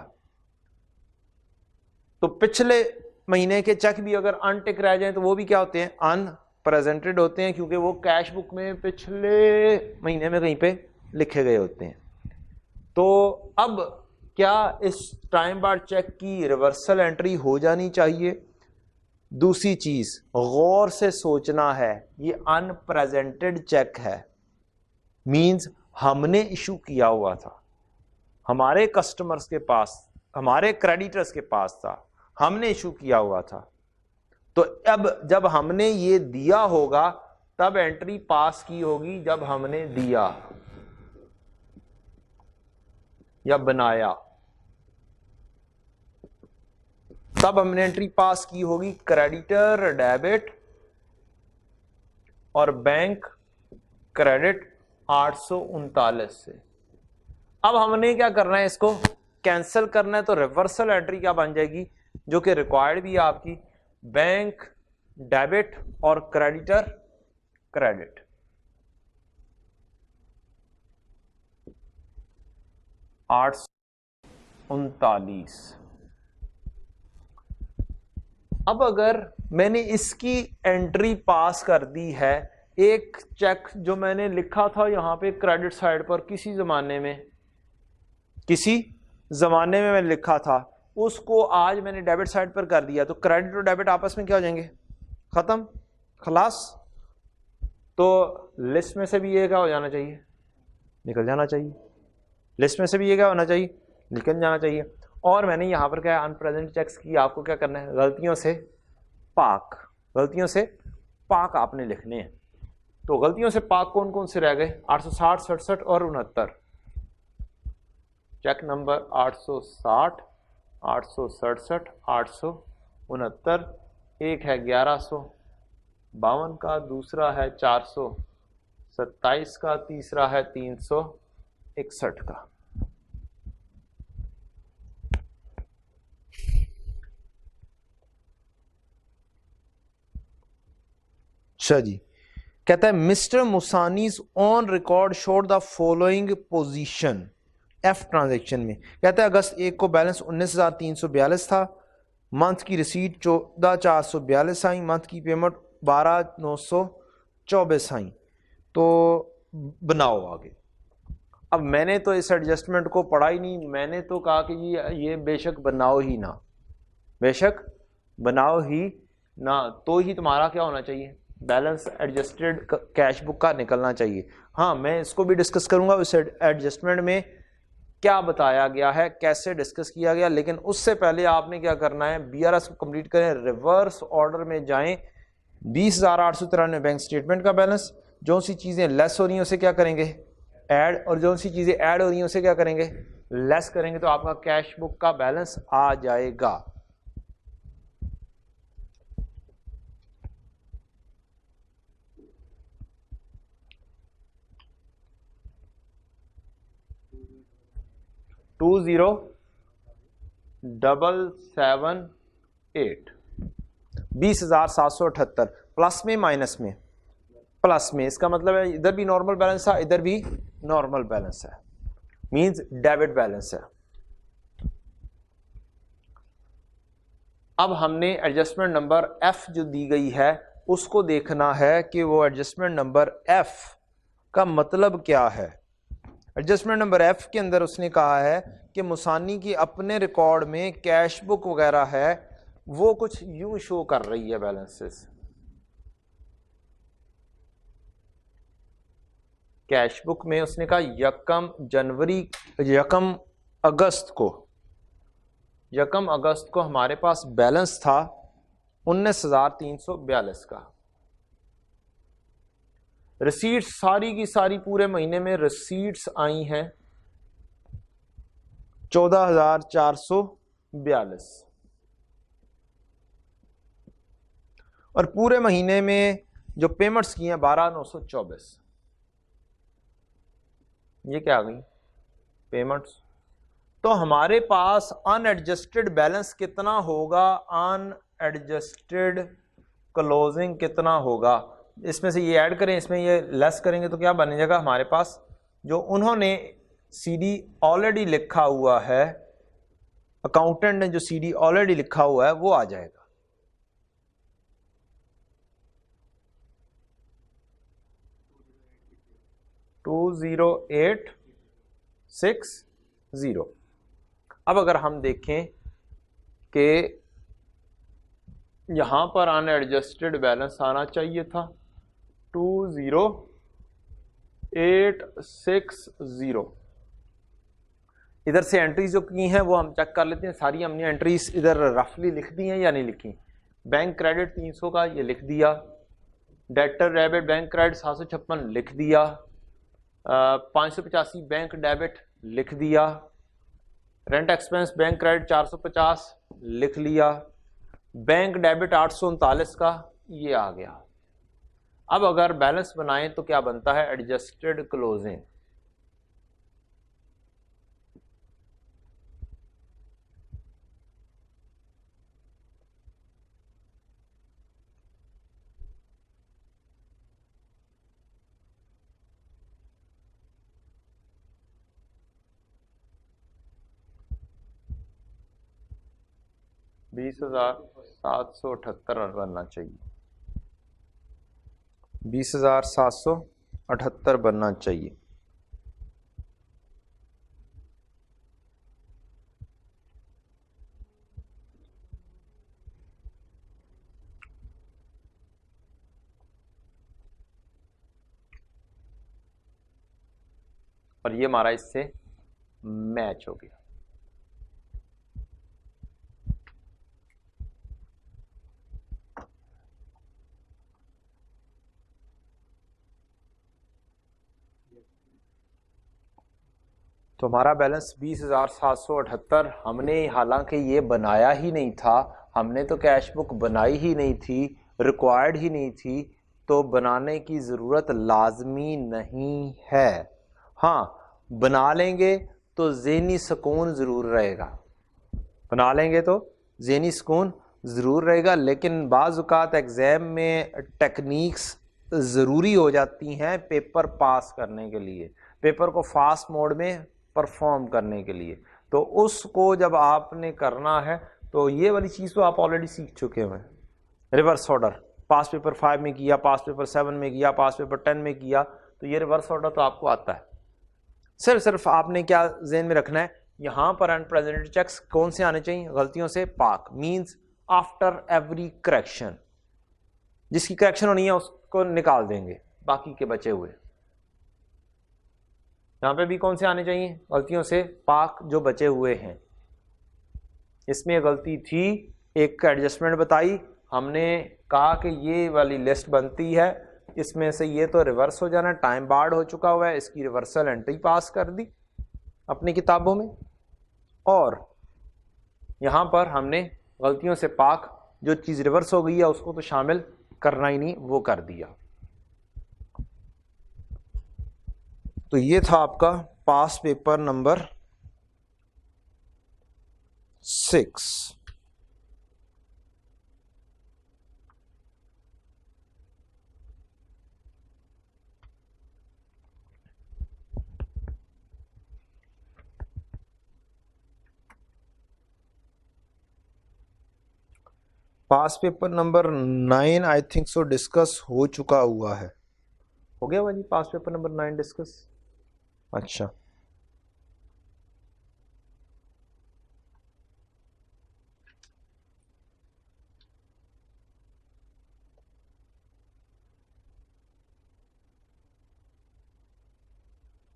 तो पिछले महीने के चेक भी अगर अनटिक रह जाएं तो वो भी क्या होते हैं? अनप्रेजेंटेड होते हैं, क्योंकि वो कैश बुक में पिछले महीने में कहीं पे लिखे गए होते हैं। तो अब क्या इस टाइम बार्ड चेक की रिवर्सल एंट्री हो जानी चाहिए? दूसरी चीज गौर से सोचना है, ये अनप्रेजेंटेड चेक है, मींस हमने इशू किया हुआ था, हमारे कस्टमर्स के पास, हमारे क्रेडिटर्स के पास था, हमने इशू किया हुआ था। तो अब जब हमने ये दिया होगा तब एंट्री पास की होगी, जब हमने दिया या बनाया तब हमने एंट्री पास की होगी। क्रेडिटर डेबिट और बैंक क्रेडिट 839 से। अब हमने क्या करना है? इसको कैंसिल करना है, तो रिवर्सल एंट्री क्या बन जाएगी, जो कि रिक्वायर्ड भी है आपकी, बैंक डेबिट और क्रेडिटर क्रेडिट। आठ 39। अब अगर मैंने इसकी एंट्री पास कर दी है, एक चेक जो मैंने लिखा था यहां पे क्रेडिट साइड पर किसी जमाने में मैंने लिखा था, उसको आज मैंने डेबिट साइड पर कर दिया, तो क्रेडिट और डेबिट आपस में क्या हो जाएंगे? खत्म, खलास। तो लिस्ट में से भी ये क्या हो जाना चाहिए? निकल जाना चाहिए। लिस्ट में से भी ये क्या होना चाहिए? निकल जाना चाहिए। और मैंने यहां पर क्या अनप्रेजेंट चेक्स की, आपको क्या करना है? गलतियों से पाक आपने लिखने हैं। तो गलतियों से पाक कौन कौन से रह गए? 860, 67 और 69। चेक नंबर 860, 867, 869, एक है 1152 का, दूसरा है 427 का, तीसरा है 361 का। अच्छा जी, कहता है मिस्टर मुसानीज on record showed the following position of transaction में। कहता है अगस्त 1 को बैलेंस 19,342 था, मंथ की रिसीट 14,442 आई, मंथ की पेमेंट 12,924 आई। तो बनाओ आगे। अब मैंने तो इस एडजस्टमेंट को पढ़ा ही नहीं, मैंने तो कहा कि ये बेशक बनाओ ही ना, बेशक बनाओ ही ना, तो ही तुम्हारा क्या होना चाहिए? बैलेंस एडजस्टेड कैश बुक का निकलना चाहिए। हाँ, मैं इसको भी डिस्कस करूंगा उस एडजस्टमेंट में क्या बताया गया है, कैसे डिस्कस किया गया। लेकिन उससे पहले आपने क्या करना है, BRS को कंप्लीट करें, रिवर्स ऑर्डर में जाएं। 20,893 बैंक स्टेटमेंट का बैलेंस, जो सी चीज़ें लेस हो रही हैं उसे क्या करेंगे, ऐड, और जो सी चीज़ें ऐड हो रही हैं उसे क्या करेंगे, लेस करेंगे, तो आपका कैश बुक का बैलेंस आ जाएगा। टू 20,778, 20,778 प्लस में माइनस में, प्लस में, इसका मतलब है इधर भी नॉर्मल बैलेंस था, इधर भी नॉर्मल बैलेंस है, मींस डेबिट बैलेंस है। अब हमने एडजस्टमेंट नंबर F जो दी गई है उसको देखना है कि वो एडजस्टमेंट नंबर F का मतलब क्या है। एडजस्टमेंट नंबर F के अंदर उसने कहा है कि मुसानी की अपने रिकॉर्ड में कैश बुक वगैरह है वो कुछ यूं शो कर रही है बैलेंसेस। कैश बुक में उसने कहा यकम अगस्त को हमारे पास बैलेंस था 19,342 का। रिसीट्स सारी की सारी पूरे महीने में रिसीट्स आई हैं 14,442 और पूरे महीने में जो पेमेंट्स की हैं 12,924। ये क्या आ गई पेमेंट्स। तो हमारे पास अनएडजस्टेड बैलेंस कितना होगा, अनएडजस्टेड क्लोजिंग कितना होगा, इसमें से ये ऐड करें, इसमें ये लेस करेंगे तो क्या बन जाएगा हमारे पास, जो उन्होंने CD ऑलरेडी लिखा हुआ है, अकाउंटेंट ने जो CD ऑलरेडी लिखा हुआ है वो आ जाएगा। $20860। अब अगर हम देखें कि यहां पर अनएडजस्टेड बैलेंस आना चाहिए था 20860। इधर से एंट्रीज जो की हैं वो हम चेक कर लेते हैं। सारी हमने एंट्रीज इधर रफली लिख दी हैं या नहीं लिखी। बैंक क्रेडिट 300 का ये लिख दिया, डेटर डेबिट बैंक क्रेडिट 756 लिख दिया, 585 बैंक डेबिट लिख दिया, रेंट एक्सपेंस बैंक क्रेडिट 450 लिख लिया, बैंक डेबिट 839 का ये आ गया। अब अगर बैलेंस बनाएं तो क्या बनता है, एडजस्टेड क्लोजिंग। $20,778 बनना चाहिए, 20,778 बनना चाहिए। और ये हमारा इससे मैच हो गया। तो हमारा बैलेंस 20,778। हमने हालांकि ये बनाया ही नहीं था, हमने तो कैश बुक बनाई ही नहीं थी, रिक्वायर्ड ही नहीं थी, तो बनाने की ज़रूरत लाजमी नहीं है। हाँ, बना लेंगे तो ज़हनी सुकून ज़रूर रहेगा, बना लेंगे तो ज़हनी सुकून ज़रूर रहेगा। लेकिन बाज़ औक़ात एग्ज़ाम में टेक्निक्स ज़रूरी हो जाती हैं पेपर पास करने के लिए, पेपर को फास्ट मोड में परफॉर्म करने के लिए। तो उसको जब आपने करना है तो ये वाली चीज़ तो आप ऑलरेडी सीख चुके हैं। रिवर्स ऑर्डर पास पेपर 5 में किया, पास पेपर 7 में किया, पास पेपर 10 में किया, तो ये रिवर्स ऑर्डर तो आपको आता है। सिर्फ आपने क्या ज़हन में रखना है, यहाँ पर अनप्रेजेंटेड चेक्स कौन से आने चाहिए, गलतियों से पाक, मीन्स आफ्टर एवरी करेक्शन, जिसकी करेक्शन होनी है उसको निकाल देंगे, बाकी के बचे हुए यहाँ पे भी कौन से आने चाहिए, गलतियों से पाक जो बचे हुए हैं। इसमें गलती थी, एक एडजस्टमेंट बताई, हमने कहा कि ये वाली लिस्ट बनती है, इसमें से ये तो रिवर्स हो जाना, टाइम बार्ड हो चुका हुआ है, इसकी रिवर्सल एंट्री पास कर दी अपनी किताबों में। और यहाँ पर हमने गलतियों से पाक जो चीज़ रिवर्स हो गई है उसको तो शामिल करना ही नहीं, वो कर दिया। तो ये था आपका pass paper number 6। Pass paper number 9 I think so discuss हो चुका हुआ है। हो गया भाई पास पेपर नंबर 9 डिस्कस? अच्छा,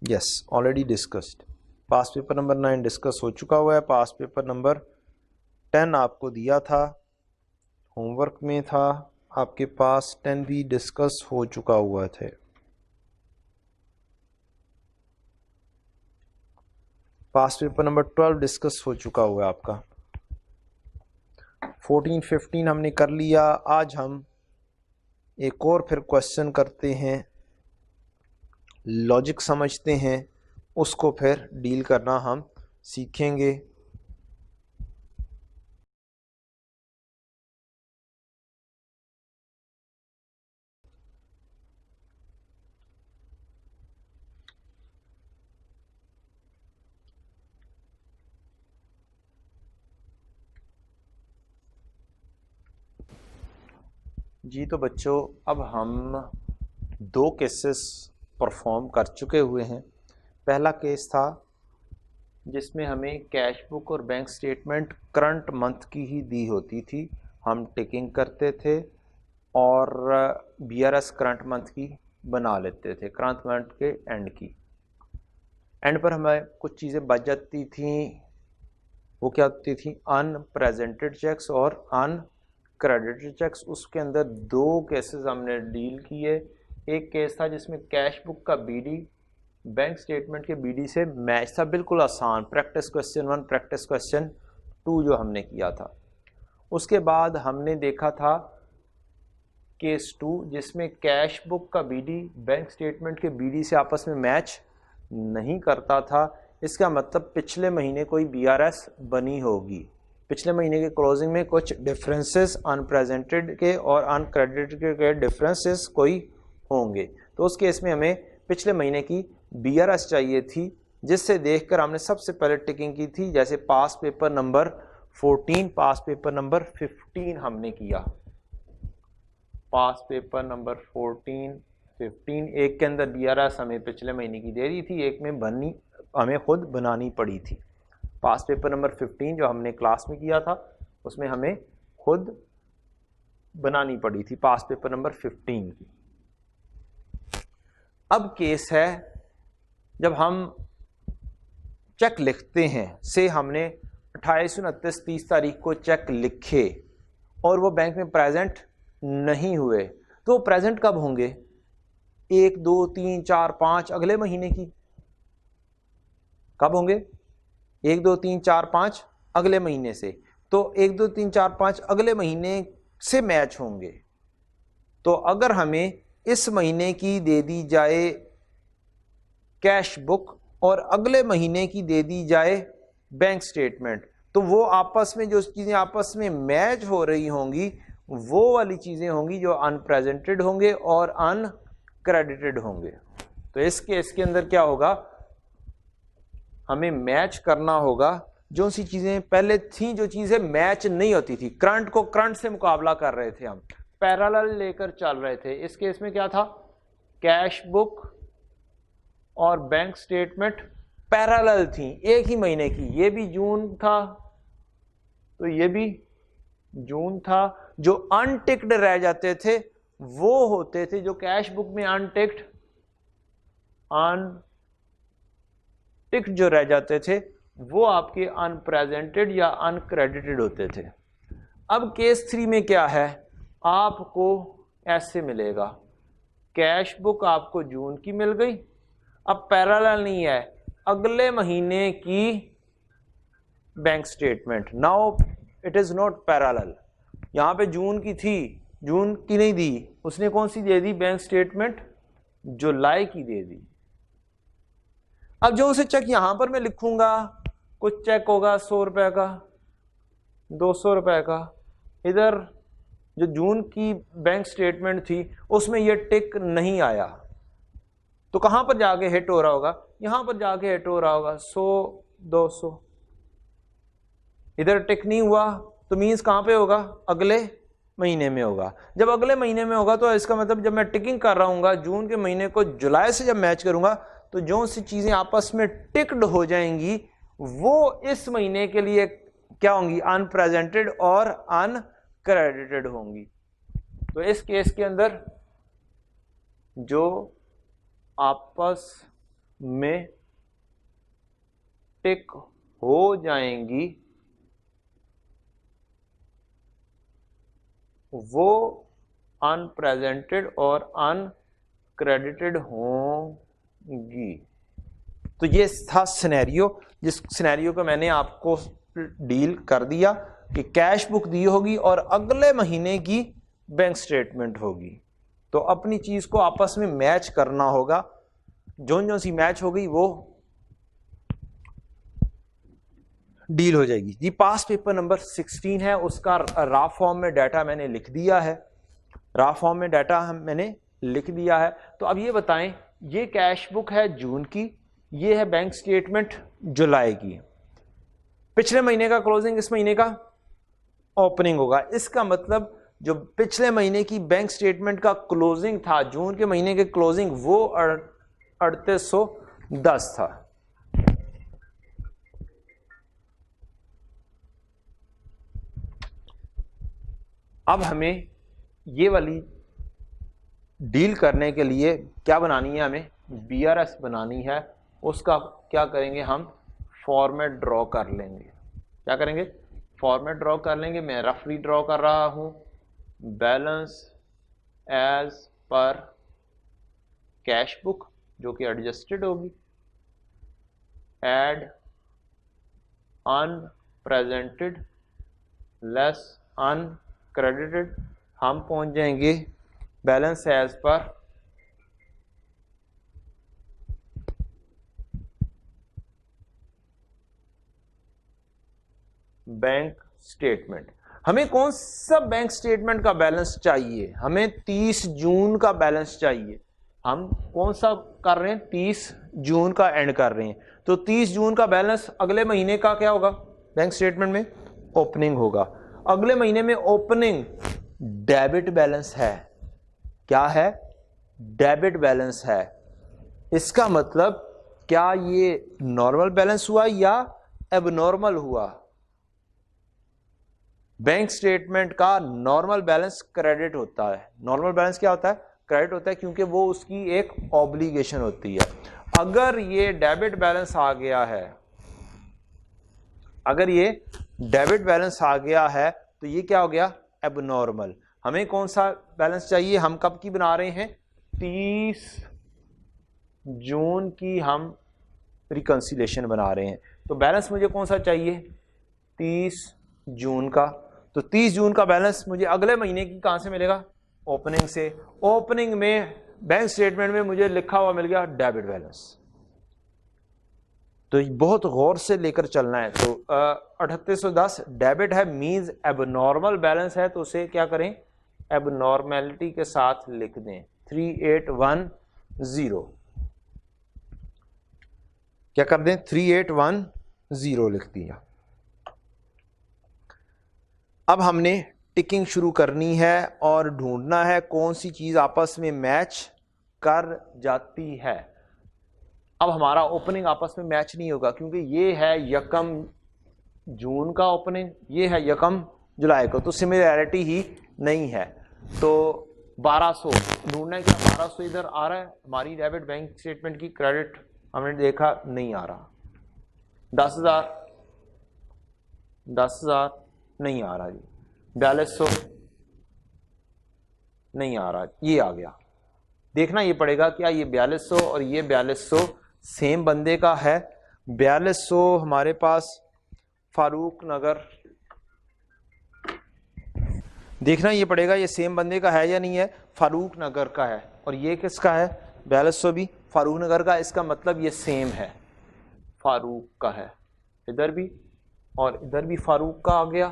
yes already discussed. Pass paper number 9 discuss हो चुका हुआ है। पास पेपर नंबर 10 आपको दिया था, होमवर्क में था आपके पास, 10 भी डिस्कस हो चुका हुआ थे। पास पेपर नंबर 12 डिस्कस हो चुका हुआ है आपका। 14, 15 हमने कर लिया। आज हम एक और फिर क्वेश्चन करते हैं, लॉजिक समझते हैं, उसको फिर डील करना हम सीखेंगे। जी तो बच्चों, अब हम 2 केसेस परफॉर्म कर चुके हुए हैं। पहला केस था जिसमें हमें कैश बुक और बैंक स्टेटमेंट करंट मंथ की ही दी होती थी, हम टिकिंग करते थे और बीआरएस करंट मंथ की बना लेते थे, करंट मंथ के एंड की। एंड पर हमें कुछ चीज़ें बच जाती थी, वो क्या होती थी, अनप्रेजेंटेड चेक्स और अनक्रेडिटेड चेक्स। उसके अंदर 2 केसेस हमने डील किए। एक केस था जिसमें कैश बुक का बीडी बैंक स्टेटमेंट के बीडी से मैच था, बिल्कुल आसान, प्रैक्टिस क्वेश्चन 1 प्रैक्टिस क्वेश्चन 2 जो हमने किया था। उसके बाद हमने देखा था केस 2 जिसमें कैश बुक का बीडी बैंक स्टेटमेंट के बीडी से आपस में मैच नहीं करता था। इसका मतलब पिछले महीने कोई बीआरएस बनी होगी, पिछले महीने के क्लोजिंग में कुछ डिफरेंसेस अनप्रेजेंटेड के और अनक्रेडिटेड के डिफरेंसेस कोई होंगे। तो उस केस में हमें पिछले महीने की बीआरएस चाहिए थी, जिससे देखकर हमने सबसे पहले टिकिंग की थी, जैसे पास पेपर नंबर 14, पास पेपर नंबर 15 हमने किया। पास पेपर नंबर 14, 15, एक के अंदर बीआरएस हमें पिछले महीने की दे दी थी, एक में बननी हमें खुद बनानी पड़ी थी। पास पेपर नंबर 15 जो हमने क्लास में किया था उसमें हमें खुद बनानी पड़ी थी पास पेपर नंबर 15 की। अब केस है जब हम चेक लिखते हैं, से हमने 28, 29, 30 तारीख को चेक लिखे और वो बैंक में प्रेजेंट नहीं हुए, तो प्रेजेंट कब होंगे? 1, 2, 3, 4, 5 अगले महीने की। कब होंगे? 1, 2, 3, 4, 5 अगले महीने से। तो 1, 2, 3, 4, 5 अगले महीने से मैच होंगे। तो अगर हमें इस महीने की दे दी जाए कैश बुक और अगले महीने की दे दी जाए बैंक स्टेटमेंट, तो वो आपस में जो चीज़ें आपस में मैच हो रही होंगी वो वाली चीज़ें होंगी जो अनप्रेजेंटेड होंगे और अनक्रेडिटेड होंगे। तो इस केस के अंदर क्या होगा, हमें मैच करना होगा जो सी चीज़ें पहले थी, जो चीज़ें मैच नहीं होती थी, करंट को करंट से मुकाबला कर रहे थे, हम पैरेलल लेकर चल रहे थे। इस केस में क्या था, कैश बुक और बैंक स्टेटमेंट पैरेलल थी, एक ही महीने की, ये भी जून था तो ये भी जून था। जो अनटिक्ड रह जाते थे वो होते थे जो कैश बुक में अनटिक्ड टिक जो रह जाते थे वो आपके अनप्रेजेंटेड या अनक्रेडिटेड होते थे। अब केस 3 में क्या है, आपको ऐसे मिलेगा, कैश बुक आपको जून की मिल गई, अब पैरेलल नहीं है, अगले महीने की bank statement, now it is not parallel. यहां पे जून की थी, जून की नहीं दी, उसने कौन सी दे दी बैंक स्टेटमेंट, जुलाई की दे दी। अब जो उसे चेक यहां पर मैं लिखूंगा, कुछ चेक होगा 100 रुपए का, 200 रुपए का, इधर जो जून की बैंक स्टेटमेंट थी उसमें ये टिक नहीं आया, तो कहां पर जाके हिट हो रहा होगा, यहां पर जाके हिट हो रहा होगा 100 200, इधर टिक नहीं हुआ तो मीन्स कहां पे होगा, अगले महीने में होगा। जब अगले महीने में होगा तो इसका मतलब जब मैं टिकिंग कर रहा हूँ जून के महीने को जुलाई से जब मैच करूंगा तो जो सी चीजें आपस में टिक्ड हो जाएंगी वो इस महीने के लिए क्या होंगी, अनप्रेजेंटेड और अनक्रेडिटेड होंगी। तो इस केस के अंदर जो आपस में टिक हो जाएंगी वो अनप्रेजेंटेड और अनक्रेडिटेड होंगी। तो ये था सिनेरियो, जिस सिनेरियो को मैंने आपको डील कर दिया कि कैश बुक दी होगी और अगले महीने की बैंक स्टेटमेंट होगी, तो अपनी चीज को आपस में मैच करना होगा, जो सी मैच हो गई वो डील हो जाएगी जी। पास पेपर नंबर 16 है, उसका रा फॉर्म में डाटा मैंने लिख दिया है, रा फॉर्म में डाटा मैंने लिख दिया है। तो अब ये बताएं, ये कैश बुक है जून की, ये है बैंक स्टेटमेंट जुलाई की, पिछले महीने का क्लोजिंग इस महीने का ओपनिंग होगा। इसका मतलब जो पिछले महीने की बैंक स्टेटमेंट का क्लोजिंग था, जून के महीने के क्लोजिंग, वो 3810 था। अब हमें ये वाली डील करने के लिए क्या बनानी है, हमें बीआरएस बनानी है। उसका क्या करेंगे, हम फॉर्मेट ड्रॉ कर लेंगे। क्या करेंगे, फॉर्मेट ड्रॉ कर लेंगे। मैं रफली ड्रॉ कर रहा हूं, बैलेंस एज पर कैश बुक जो कि एडजस्टेड होगी, एड अनप्रेजेंटेड लेस अनक्रेडिटेड, हम पहुंच जाएंगे बैलेंस एज पर बैंक स्टेटमेंट। हमें कौन सा बैंक स्टेटमेंट का बैलेंस चाहिए, हमें 30 जून का बैलेंस चाहिए। हम कौन सा कर रहे हैं, 30 जून का एंड कर रहे हैं, तो 30 जून का बैलेंस अगले महीने का क्या होगा, बैंक स्टेटमेंट में ओपनिंग होगा। अगले महीने में ओपनिंग डेबिट बैलेंस है, क्या है, डेबिट बैलेंस है। इसका मतलब क्या ये नॉर्मल बैलेंस हुआ या एबनॉर्मल हुआ। बैंक स्टेटमेंट का नॉर्मल बैलेंस क्रेडिट होता है। नॉर्मल बैलेंस क्या होता है, क्रेडिट होता है, क्योंकि वो उसकी एक ऑब्लिगेशन होती है। अगर ये डेबिट बैलेंस आ गया है, अगर ये डेबिट बैलेंस आ गया है तो ये क्या हो गया, एबनॉर्मल। हमें कौन सा बैलेंस चाहिए, हम कब की बना रहे हैं, 30 जून की हम रिकंसिलेशन बना रहे हैं। तो बैलेंस मुझे कौन सा चाहिए, 30 जून का। तो 30 जून का बैलेंस मुझे अगले महीने की कहां से मिलेगा, ओपनिंग से। ओपनिंग में बैंक स्टेटमेंट में मुझे लिखा हुआ मिल गया डेबिट बैलेंस। तो बहुत गौर से लेकर चलना है। तो 3810 डेबिट है, मींस एबनॉर्मल बैलेंस है, तो उसे क्या करें, एबनॉर्मेलिटी के साथ लिख दें 3810, क्या कर दें 3810 लिख दिया। अब हमने टिकिंग शुरू करनी है और ढूंढना है कौन सी चीज आपस में मैच कर जाती है। अब हमारा ओपनिंग आपस में मैच नहीं होगा, क्योंकि ये है 1 जून का ओपनिंग, ये है 1 जुलाई को, तो सिमिलैरिटी ही नहीं है। तो 1200 ढूंढना है, क्या 1200 इधर आ रहा है, हमारी डेबिट बैंक स्टेटमेंट की, क्रेडिट हमने देखा नहीं आ रहा। 10,000, 10,000 नहीं आ रहा जी, 4200 नहीं आ रहा, ये आ गया। देखना ये पड़ेगा क्या ये 4200 और ये 4200 सेम बंदे का है। 4200 हमारे पास फारूक नगर, देखना ये पड़ेगा ये सेम बंदे का है या नहीं है, फारूक नगर का है। और ये किसका है, 4200 भी फारूक नगर का, इसका मतलब ये सेम है, फारूक का है। इधर भी और इधर भी फारूक का आ गया।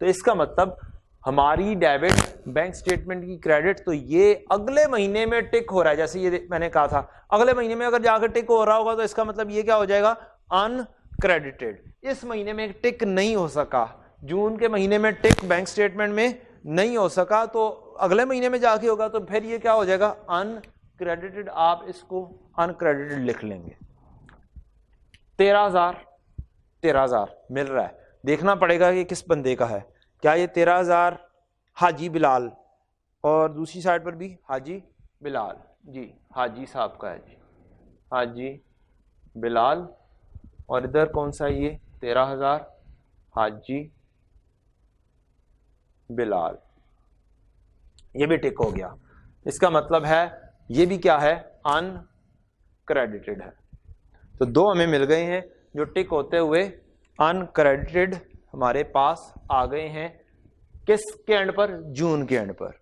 तो इसका मतलब हमारी डेबिट बैंक स्टेटमेंट की क्रेडिट, तो ये अगले महीने में टिक हो रहा है। जैसे ये मैंने कहा था अगले महीने में अगर जाकर टिक हो रहा होगा तो इसका मतलब ये क्या हो जाएगा, अनक्रेडिटेड। इस महीने में टिक नहीं हो सका, जून के महीने में टिक बैंक स्टेटमेंट में नहीं हो सका, तो अगले महीने में जाके होगा, तो फिर ये क्या हो जाएगा, अनक्रेडिटेड। आप इसको अनक्रेडिटेड लिख लेंगे। 13,000 मिल रहा है, देखना पड़ेगा कि किस बंदे का है। क्या ये 13,000 हाजी बिलाल, और दूसरी साइड पर भी हाजी बिलाल जी, हाजी साहब का है जी, हाजी बिलाल। और इधर कौन सा है ये 13,000 हाजी बिलाल, ये भी टिक हो गया। इसका मतलब है ये भी क्या है, अनक्रेडिटेड है। तो दो हमें मिल गए हैं जो टिक होते हुए अनक्रेडिटेड हमारे पास आ गए हैं। किसके एंड पर, जून के एंड पर।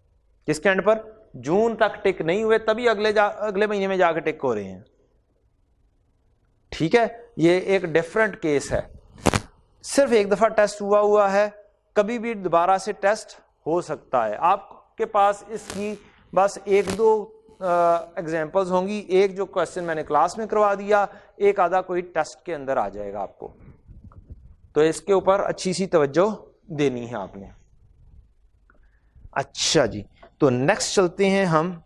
किसके एंड पर, जून तक टिक नहीं हुए, तभी अगले महीने में जाकर टिक हो रहे हैं। ठीक है, ये एक डिफरेंट केस है, सिर्फ एक दफा टेस्ट हुआ है, कभी भी दोबारा से टेस्ट हो सकता है। आपके पास इसकी बस एक दो एग्जांपल्स होंगी, एक जो क्वेश्चन मैंने क्लास में करवा दिया, एक आधा कोई टेस्ट के अंदर आ जाएगा आपको, तो इसके ऊपर अच्छी सी तवज्जो देनी है आपने। अच्छा जी, तो नेक्स्ट चलते हैं हम।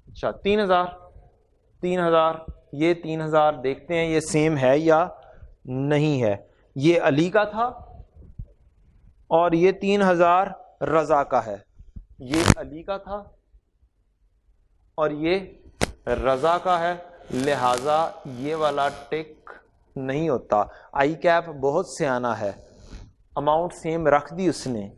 अच्छा 3,000 ये 3,000 देखते हैं ये सेम है या नहीं है। ये अली का था और ये 3,000 रजा का है। ये अली का था और ये रजा का है, लिहाजा ये वाला टिक नहीं होता। आई कैप बहुत सियाना है, अमाउंट सेम रख दी उसने,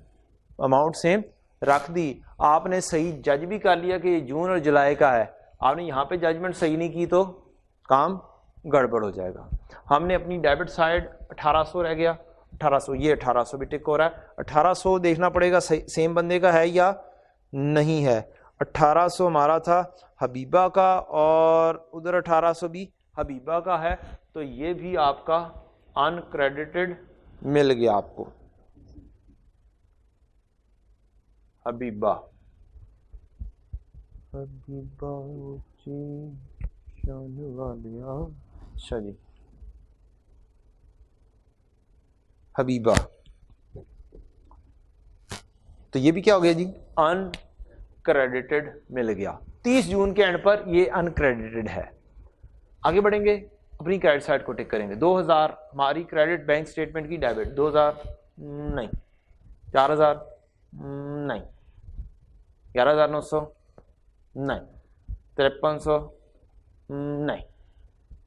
अमाउंट सेम रख दी। आपने सही जज भी कर लिया कि ये जून और जुलाई का है, आपने यहाँ पे जजमेंट सही नहीं की तो काम गड़बड़ हो जाएगा। हमने अपनी डेबिट साइड 1800 रह गया, 1800, ये 1800 भी टिक हो रहा है। 1800 देखना पड़ेगा सेम बंदे का है या नहीं है। 1800 हमारा था हबीबा का और उधर 1800 भी हबीबा का है, तो ये भी आपका अनक्रेडिटेड मिल गया आपको। हबीबा, हबीबा अच्छा जी, हबीबा, तो ये भी क्या हो गया जी, अनक्रेडिटेड मिल गया। 30 जून के एंड पर ये अनक्रेडिटेड है। आगे बढ़ेंगे, अपनी क्रेडिट साइड को टिक करेंगे। 2000 हमारी क्रेडिट बैंक स्टेटमेंट की डेबिट, 2000 नहीं, 4000 नहीं, 11,900 नहीं, 5300 नहीं,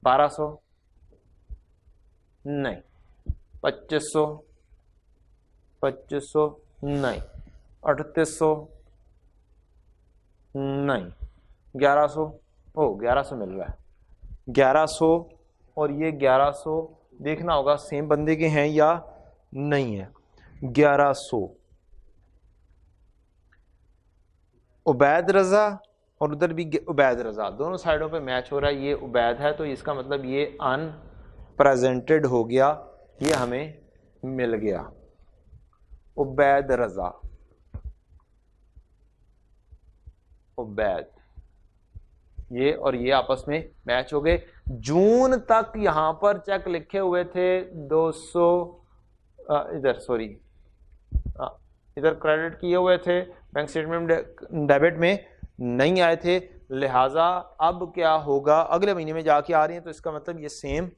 1200 नहीं, 2500 नहीं, 3800 नहीं, 1100, ओ 1100 मिल रहा है, 1100 और ये 1100 देखना होगा सेम बंदे के हैं या नहीं है। 1100 उबैद रजा और उधर भी उबैद रजा, दोनों साइडों पे मैच हो रहा है। ये उबैद है तो इसका मतलब ये अनप्रेजेंटेड हो गया, ये हमें मिल गया। उबैद रजा, उबैद, ये और ये आपस में मैच हो गए। जून तक यहां पर चेक लिखे हुए थे 200, इधर सॉरी, इधर क्रेडिट किए हुए थे बैंक स्टेटमेंट डेबिट में नहीं आए थे, लिहाजा अब क्या होगा, अगले महीने में जाके आ रही हैं, तो इसका मतलब ये सेम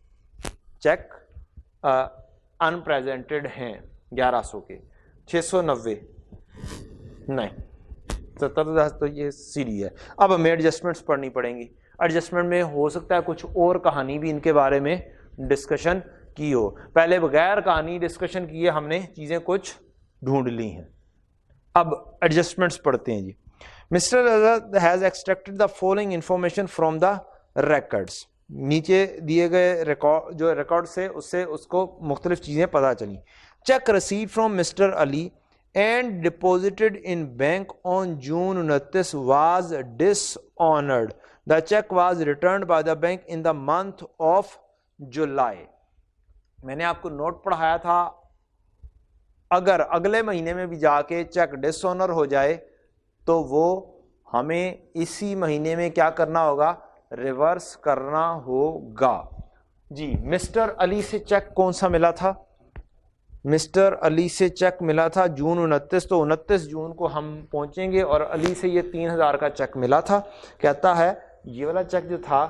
चेक अनप्रेजेंटेड हैं 1100 के। 690 नहीं, 70,000 तो ये सीधी है। अब हमें एडजस्टमेंट्स पढ़नी पड़ेंगी। एडजस्टमेंट में हो सकता है कुछ और कहानी भी इनके बारे में डिस्कशन की हो, पहले बगैर कहानी डिस्कशन किए हमने चीज़ें कुछ ढूंढ ली हैं। अब एडजस्टमेंट्स पढ़ते हैं जी। Mister Azad has extracted the following information from the records, नीचे दिए गए रिकॉर्ड जो रिकॉर्ड से उससे उसको मुख्तलिफ चीज़ें पता चली। Cheque receive from Mister Ali and deposited in bank on June 29 was dishonoured. The cheque was returned by the bank in the month of July. मैंने आपको नोट पढ़ाया था, अगर अगले महीने में भी जाके चेक डिसऑनर हो जाए तो वो हमें इसी महीने में क्या करना होगा, रिवर्स करना होगा जी। मिस्टर अली से चेक कौन सा मिला था, मिस्टर अली से चेक मिला था जून 29, तो 29 जून को हम पहुंचेंगे और अली से ये 3,000 का चेक मिला था। कहता है ये वाला चेक जो था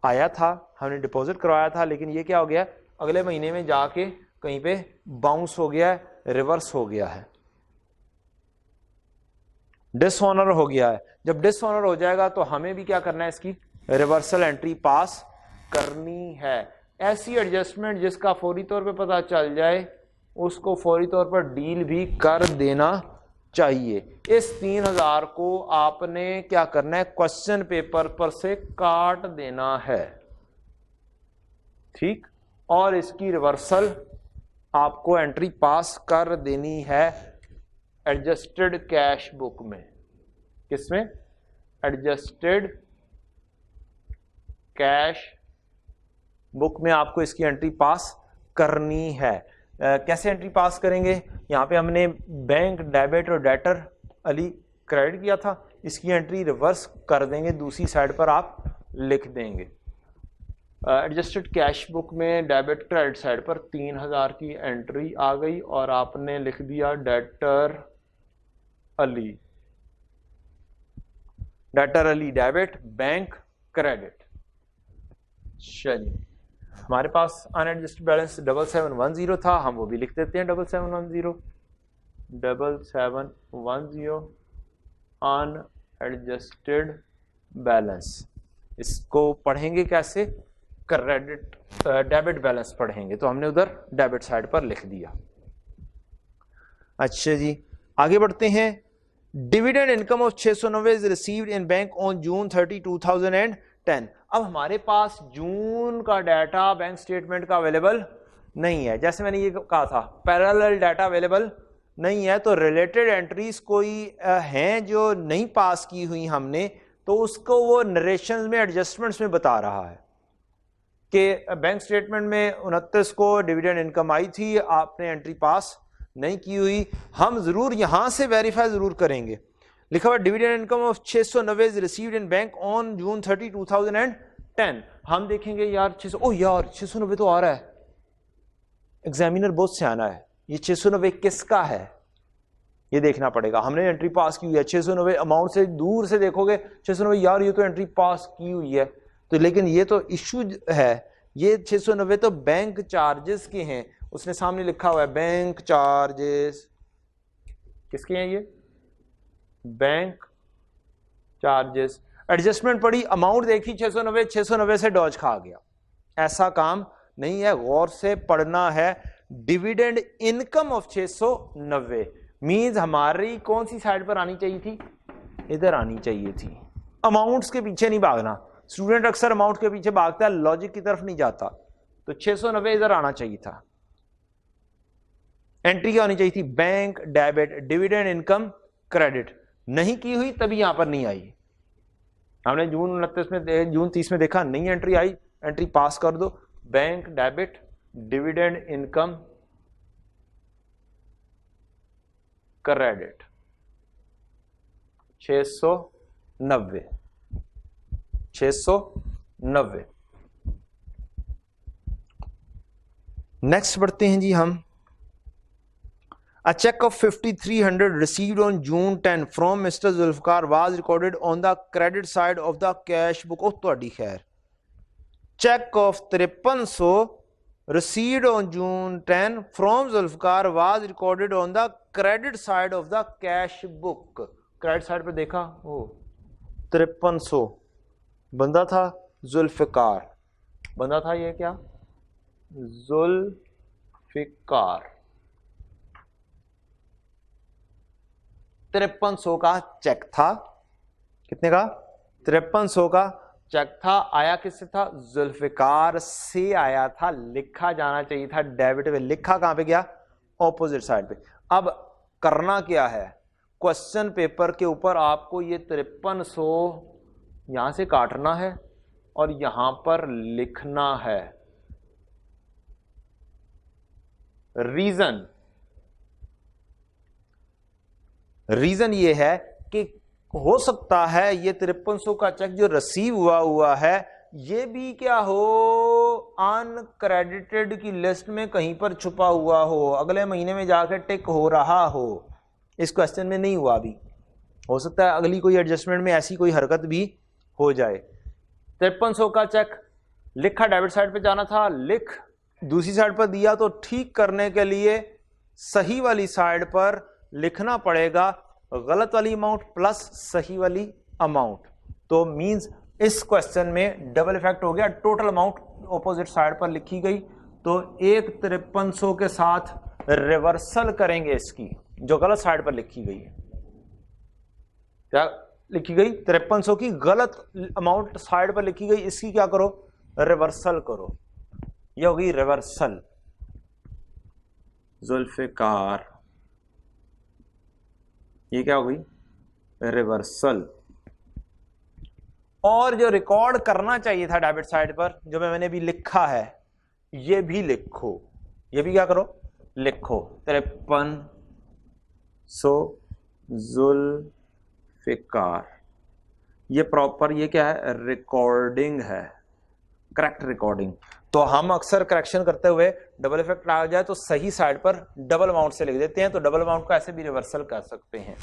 आया था, हमने डिपॉजिट करवाया था, लेकिन ये क्या हो गया, अगले महीने में जाके कहीं पे बाउंस हो गया है, रिवर्स हो गया है, डिसऑनर हो गया है। जब डिसऑनर हो जाएगा तो हमें भी क्या करना है, इसकी रिवर्सल एंट्री पास करनी है। ऐसी एडजस्टमेंट जिसका फौरी तौर पे पता चल जाए उसको फौरी तौर पर डील भी कर देना चाहिए। इस 3,000 को आपने क्या करना है, क्वेश्चन पेपर पर से काट देना है, ठीक, और इसकी रिवर्सल आपको एंट्री पास कर देनी है एडजस्टेड कैश बुक में। किसमें, एडजस्टेड कैश बुक में आपको इसकी एंट्री पास करनी है। कैसे एंट्री पास करेंगे, यहाँ पे हमने बैंक डेबिट और डेटर अली क्रेडिट किया था, इसकी एंट्री रिवर्स कर देंगे, दूसरी साइड पर आप लिख देंगे। एडजस्टेड कैश बुक में डेबिट क्रेडिट साइड पर 3,000 की एंट्री आ गई और आपने लिख दिया debtor Ali, debtor Ali debit, bank credit. चलिए, हमारे पास अनएडजस्टेड बैलेंस 7710 था, हम वो भी लिख देते हैं 7710 अनएडजस्टेड बैलेंस। इसको पढ़ेंगे कैसे, क्रेडिट डेबिट बैलेंस पढ़ेंगे, तो हमने उधर डेबिट साइड पर लिख दिया। अच्छा जी, आगे बढ़ते हैं। Dividend income of 690 is received in bank on June 30, 2010। अब हमारे पास जून का डाटा बैंक स्टेटमेंट का अवेलेबल नहीं है, जैसे मैंने ये कहा था पैरेलल डाटा अवेलेबल नहीं है, तो रिलेटेड एंट्रीज कोई हैं जो नहीं पास की हुई हमने, तो उसको वो नरेशन में एडजस्टमेंट्स में बता रहा है कि बैंक स्टेटमेंट में 29 को डिविडेंड इनकम आई थी, आपने एंट्री पास नहीं की हुई। हम जरूर यहां से वेरीफाई जरूर करेंगे, लिखा हुआ dividend income of 690 is received in bank on June 30, 2010। हम देखेंगे यार 600, ओ यार 690 तो आ रहा है, एग्जामिनर बहुत सियाना है, ये 690 किसका है ये देखना पड़ेगा। हमने एंट्री पास की हुई है 690, अमाउंट से दूर से देखोगे 690, यार ये तो एंट्री पास की हुई है, तो लेकिन ये तो इशू है, ये 690 तो बैंक चार्जेस के हैं, उसने सामने लिखा हुआ है बैंक चार्जेस, किसके हैं ये, बैंक चार्जेस। एडजस्टमेंट पड़ी, अमाउंट देखी 690, 690 से डॉज खा गया, ऐसा काम नहीं है, गौर से पढ़ना है। डिविडेंड इनकम ऑफ 690 मींस हमारी कौन सी साइड पर आनी चाहिए थी, इधर आनी चाहिए थी, अमाउंट्स के पीछे नहीं भागना। स्टूडेंट अक्सर अमाउंट के पीछे भागता है, लॉजिक की तरफ नहीं जाता, तो 690 इधर आना चाहिए था। एंट्री क्या होनी चाहिए थी, bank debit dividend income credit, नहीं की हुई तभी यहां पर नहीं आई। हमने जून 29 में, जून 30 में देखा नहीं एंट्री आई, एंट्री पास कर दो, bank debit dividend income credit 690। Next बढ़ते हैं जी हम। A check of 5,300 received on June 10 from Mr. Zulfikar was recorded on the credit side of the cash book. Oh, ਤੁਹਾਡੀ ਖੈਰ। Check of 5300 received on June 10 from Zulfikar was recorded on the credit side of the cash book. Credit side पे देखा, ओ 5300, बंदा था जुल्फिकार, बंदा था ये क्या, जुल्फिकार, 5300 का चेक था, कितने का, 5300 का चेक था, आया किससे था, जुल्फिकार से आया था, लिखा जाना चाहिए था डेबिट पे, लिखा कहां पे गया, ऑपोजिट साइड पे। अब करना क्या है, क्वेश्चन पेपर के ऊपर आपको ये 5300 यहां से काटना है और यहां पर लिखना है। रीजन ये है कि हो सकता है ये 5300 का चेक जो रिसीव हुआ है ये भी क्या हो, अनक्रेडिटेड की लिस्ट में कहीं पर छुपा हुआ हो, अगले महीने में जाकर टिक हो रहा हो, इस क्वेश्चन में नहीं हुआ अभी, हो सकता है अगली कोई एडजस्टमेंट में ऐसी कोई हरकत भी हो जाए। 5300 का चेक लिखा डेबिट साइड पे जाना था, लिख दूसरी साइड पर दिया, तो ठीक करने के लिए सही वाली साइड पर लिखना पड़ेगा गलत वाली अमाउंट प्लस सही वाली अमाउंट। तो मींस इस क्वेश्चन में डबल इफेक्ट हो गया, टोटल अमाउंट ऑपोजिट साइड पर लिखी गई, तो एक 5300 के साथ रिवर्सल करेंगे इसकी जो गलत साइड पर लिखी गई है। क्या लिखी गई, 5300 की गलत अमाउंट साइड पर लिखी गई, इसकी क्या करो, रिवर्सल करो, यह होगी रिवर्सल। जुल्फिकार, ये क्या हो गई, रिवर्सल। और जो रिकॉर्ड करना चाहिए था डेबिट साइड पर, जो मैंने अभी लिखा है, ये भी लिखो, ये भी क्या करो, लिखो 5300 जुल्फिकार, ये प्रॉपर, ये क्या है, रिकॉर्डिंग है, करेक्ट रिकॉर्डिंग। तो हम अक्सर करेक्शन करते हुए डबल इफेक्ट आ जाए तो सही साइड पर डबल अमाउंट से लिख देते हैं, तो डबल अमाउंट को ऐसे भी रिवर्सल कर सकते हैं।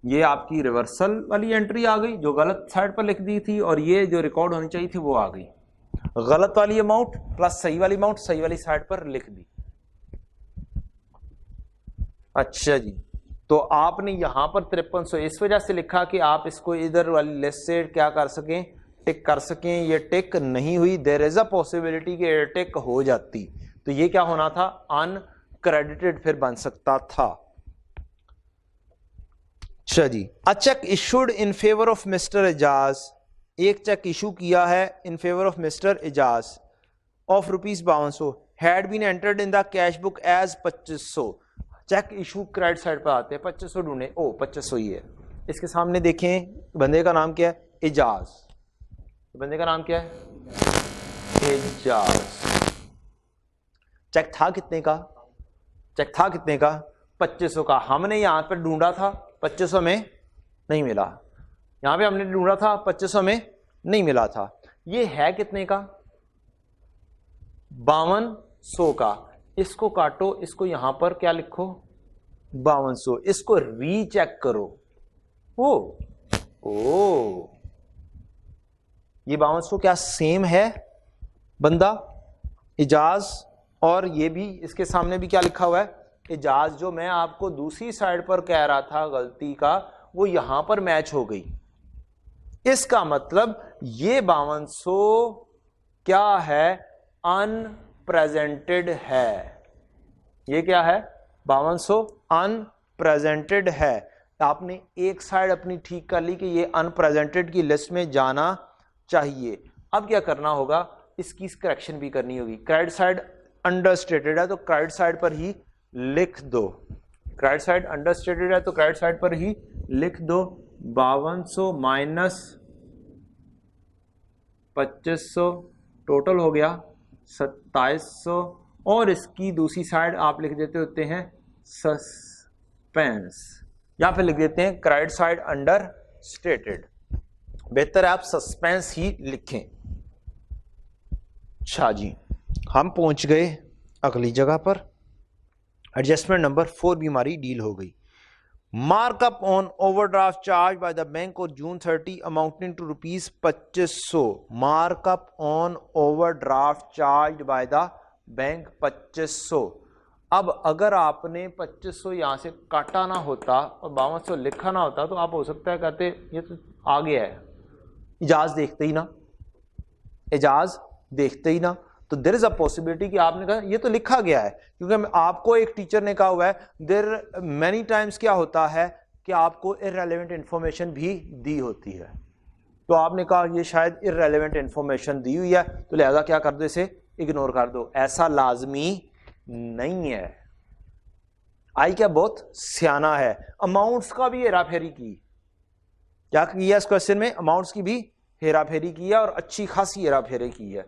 ये आपकी रिवर्सल वाली एंट्री आ गई जो गलत साइड पर लिख दी थी, और ये जो रिकॉर्ड होनी चाहिए थी वो आ गई, गलत वाली अमाउंट प्लस सही वाली अमाउंट सही वाली साइड पर लिख दी। अच्छा जी, तो आपने यहां पर 5300 इस वजह से लिखा कि आप इसको इधर वाली लिस्ट से क्या कर सकें, टिक कर सकें, ये टिक नहीं हुई, देयर इज अ पॉसिबिलिटी कि ये टिक हो जाती, तो ये क्या होना था, अनक्रेडिटेड फिर बन सकता था। अच्छा जी, a cheque issued in favour of mister Ejaz, एक चेक इशू किया है in favour of mister Ejaz of ₹5200 had been entered in the cash book as 2500। Cheque issue credit side पर आते हैं, 2500 ढूंढे, ओ 2500 ही है, इसके सामने देखें बंदे का नाम क्या है, एजाज, बंदे का नाम क्या है, एजाज। चेक था कितने का, चेक था कितने का, 2500 का, हमने यहां पर ढूंढा था 2500 में नहीं मिला, यहां पे हमने ढूंढा था 2500 में नहीं मिला था, ये है कितने का, 5200 का, इसको काटो, इसको यहां पर क्या लिखो, 5200, इसको रीचेक करो, ओ ये 5200 क्या सेम है बंदा इजाज, और ये भी इसके सामने भी क्या लिखा हुआ है, इजाज, जो मैं आपको दूसरी साइड पर कह रहा था गलती का, वो यहां पर मैच हो गई। इसका मतलब ये 5200 क्या है, अनप्रेजेंटेड है, ये क्या है, 5200 अनप्रेजेंटेड है। आपने एक साइड अपनी ठीक कर ली कि ये अनप्रेजेंटेड की लिस्ट में जाना चाहिए। अब क्या करना होगा, इसकी करेक्शन भी करनी होगी, क्रेडिट साइड अंडरस्टेटेड है तो क्रेडिट साइड पर ही लिख दो, क्रेडिट साइड अंडरस्टेटेड है तो क्रेडिट साइड पर ही लिख दो, 5200 माइनस 2500 टोटल हो गया 2700, और इसकी दूसरी साइड आप लिख देते होते हैं सस्पेंस, या फिर लिख देते हैं क्रेडिट साइड अंडर स्टेटेड, बेहतर है आप सस्पेंस ही लिखें। अच्छा जी, हम पहुंच गए अगली जगह पर, एडजस्टमेंट नंबर 4 भी हमारी डील हो गई। Markup on overdraft charge by the bank और June 30 amounting to ₹2500, markup on overdraft charge by the bank 2500। अब अगर आपने 2500 यहाँ से काटा ना होता और 5200 लिखा ना होता तो आप हो सकता है कहते ये तो आ गया है, इजाज देखते ही ना, इजाज देखते ही ना, तो देयर इज अ पॉसिबिलिटी कि आपने कहा ये तो लिखा गया है, क्योंकि आपको एक टीचर ने कहा हुआ है देयर मैनी टाइम्स क्या होता है कि आपको इररेलेवेंट इंफॉर्मेशन भी दी होती है, तो आपने कहा ये शायद इररेलेवेंट इंफॉर्मेशन दी हुई है तो लिहाजा क्या कर दो, इसे इग्नोर कर दो। ऐसा लाजमी नहीं है। आई क्या बहुत सियाना है, अमाउंट्स का भी हेरा फेरी की, क्या किया इस क्वेश्चन में, अमाउंट्स की भी हेरा फेरी की है और अच्छी खासी हेरा फेरी की है।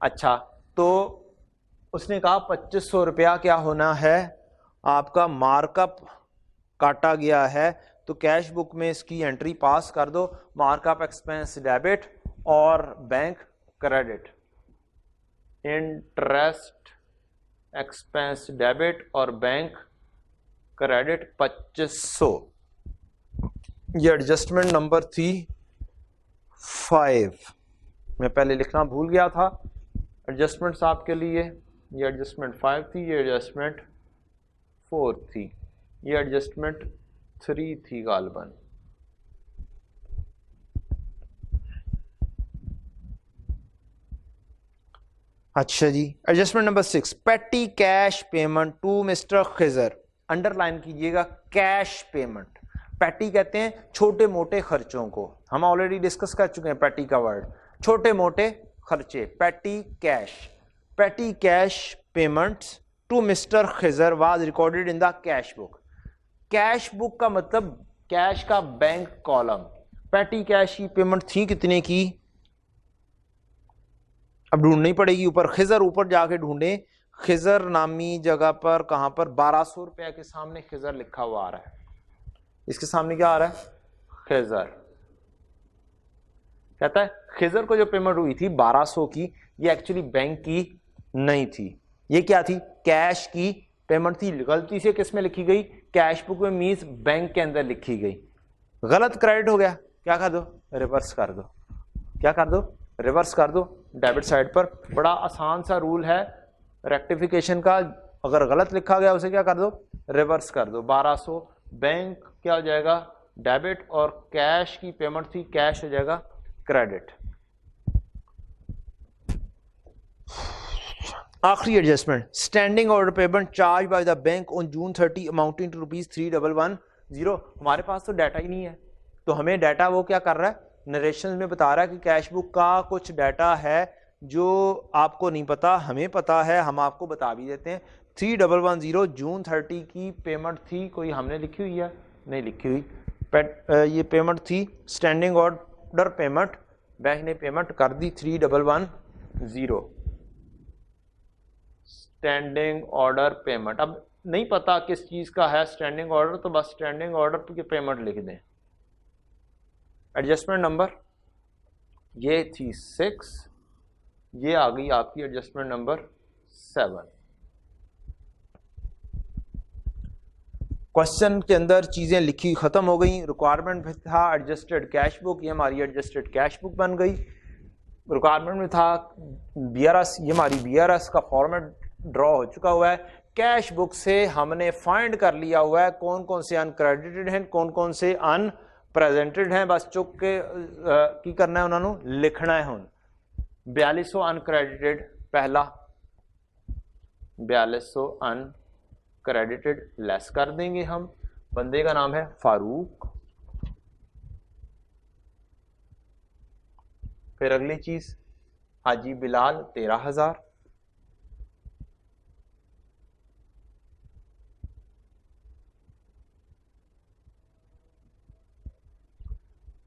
अच्छा, तो उसने कहा 2500 रुपया क्या होना है, आपका मार्कअप काटा गया है, तो कैश बुक में इसकी एंट्री पास कर दो, मार्कअप एक्सपेंस डेबिट और bank credit, interest expense debit और बैंक क्रेडिट 2500। ये एडजस्टमेंट नंबर थी 5, मैं पहले लिखना भूल गया था एडजस्टमेंट्स आपके लिए, ये एडजस्टमेंट 5 थी, ये एडजस्टमेंट 4 थी, ये एडजस्टमेंट 3 थी गालबन। अच्छा जी, adjustment number 6, petty cash payment to Mister Khizar, underline कीजिएगा कैश पेमेंट। पेटी कहते हैं छोटे मोटे खर्चों को, हम ऑलरेडी डिस्कस कर चुके हैं पेटी का वर्ड, छोटे मोटे खर्चे, petty cash payments to Mister Khizar was recorded in the cash book. Cash book का मतलब कैश का बैंक कॉलम, पेटी कैश की पेमेंट थी कितने की, अब ढूंढनी पड़ेगी ऊपर, खिजर ऊपर जाके ढूंढे, खिजर नामी जगह पर कहां पर 1200 रुपया के सामने खिजर लिखा हुआ आ रहा है, इसके सामने क्या आ रहा है, खिजर। कहता है खिजर को जो पेमेंट हुई थी 1200 की, ये एक्चुअली बैंक की नहीं थी, ये क्या थी, कैश की पेमेंट थी, गलती से किस में लिखी गई, कैश बुक में, मींस बैंक के अंदर लिखी गई, गलत क्रेडिट हो गया, क्या कर दो, रिवर्स कर दो, क्या कर दो, रिवर्स कर दो डेबिट साइड पर। बड़ा आसान सा रूल है रेक्टिफिकेशन का, अगर गलत लिखा गया उसे क्या कर दो, रिवर्स कर दो। 1200 बैंक क्या हो जाएगा, डेबिट, और कैश की पेमेंट थी, कैश हो जाएगा क्रेडिट। आखिरी adjustment, standing order payment charge by the bank on June 30 amounting to ₹3110। हमारे पास तो डाटा ही नहीं है, तो हमें डाटा वो क्या कर रहा है, नरेशन में बता रहा है कि कैश बुक का कुछ डाटा है जो आपको नहीं पता, हमें पता है, हम आपको बता भी देते हैं। 3110 जून 30 की पेमेंट थी, कोई हमने लिखी हुई है, नहीं लिखी हुई, ये पेमेंट थी स्टैंडिंग ऑर्डर पेमेंट, बैंक ने पेमेंट कर दी 3110 स्टैंडिंग ऑर्डर पेमेंट। अब नहीं पता किस चीज का है स्टैंडिंग ऑर्डर, तो बस स्टैंडिंग ऑर्डर की पेमेंट लिख दें। एडजस्टमेंट नंबर ये थी 6, ये आ गई आपकी एडजस्टमेंट नंबर 7। क्वेश्चन के अंदर चीजें लिखी खत्म हो गई, रिक्वायरमेंट में था एडजस्टेड कैश बुक, ये हमारी एडजस्टेड कैश बुक बन गई। रिक्वायरमेंट में था BRS, ये हमारी BRS का फॉर्मेट ड्रॉ हो चुका हुआ है। कैश बुक से हमने फाइंड कर लिया हुआ है कौन कौन से अनक्रेडिटेड हैं, कौन कौन से अनप्रेजेंटेड हैं, बस चुक के की करना है, उन्होंने लिखना है। हुन 4200 अनक्रेडिटेड, पहला 4200 अनक्रेडिटेड लेस कर देंगे हम, बंदे का नाम है फारूक। फिर अगली चीज हाजी बिलाल 13,000,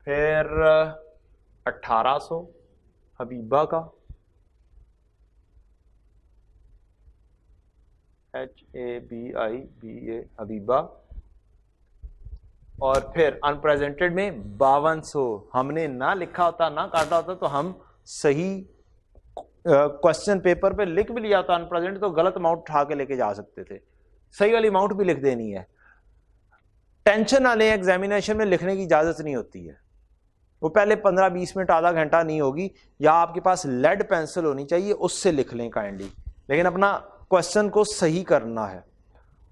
फिर 1800 हबीबा का, HABIBA हबीबा, और फिर अनप्रेजेंटेड में 5200, हमने ना लिखा होता ना काटा होता तो हम सही क्वेश्चन पेपर पे लिख भी लिया होता अनप्रेजेंट, तो गलत अमाउंट उठा के लेके जा सकते थे, सही वाली अमाउंट भी लिख देनी है। टेंशन ना लें, एग्जामिनेशन में लिखने की इजाजत नहीं होती है, वो पहले 15-20 मिनट आधा घंटा नहीं होगी, या आपके पास लेड पेंसिल होनी चाहिए, उससे लिख लें काइंडली, लेकिन अपना क्वेश्चन को सही करना है।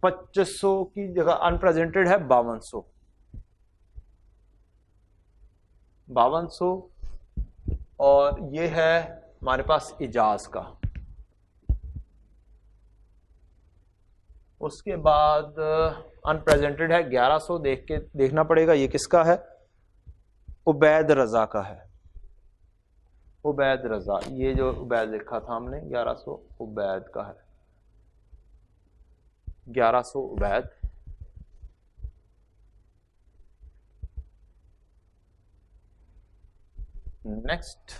2500 की जगह अनप्रेजेंटेड है 5200, 5200 और ये है हमारे पास इजाज का। उसके बाद अनप्रेजेंटेड है 1100, देखना पड़ेगा ये किसका है, उबैद रजा का है। उबैद रजा, ये जो उबैद लिखा था हमने 1100 उबैद का है, 1100 उबैद। नेक्स्ट,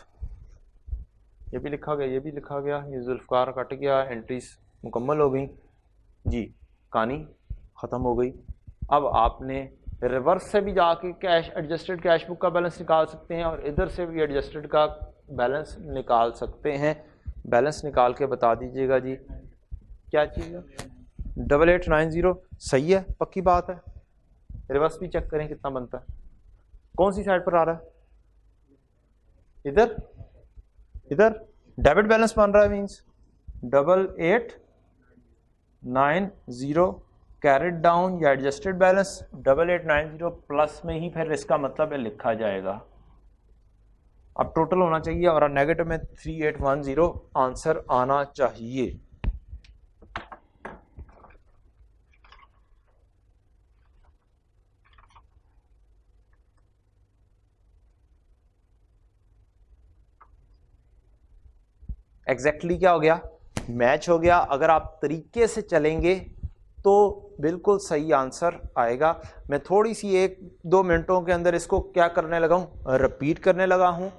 ये भी लिखा गया, ये भी लिखा गया, ये जुल्फकार कट गया, एंट्रीज मुकम्मल हो गई जी, कहानी ख़त्म हो गई। अब आपने रिवर्स से भी जाके कैश एडजस्टेड कैश बुक का बैलेंस निकाल सकते हैं और इधर से भी एडजस्टेड का बैलेंस निकाल सकते हैं। बैलेंस निकाल के बता दीजिएगा जी, क्या चीज़ है, 8890 सही है, पक्की बात है। रिवर्स भी चेक करें कितना बनता है, कौन सी साइड पर आ रहा है, इधर, इधर डेबिट बैलेंस बन रहा है, मीन्स 8890 कैरेट डाउन या एडजस्टेड बैलेंस 8890 प्लस में ही फिर इसका मतलब है लिखा जाएगा। अब टोटल होना चाहिए और नेगेटिव में 3810 आंसर आना चाहिए। एग्जैक्टली क्या हो गया, मैच हो गया। अगर आप तरीके से चलेंगे तो बिल्कुल सही आंसर आएगा। मैं थोड़ी सी 1-2 मिनटों के अंदर इसको क्या करने लगा हूँ, रिपीट करने लगा हूँ।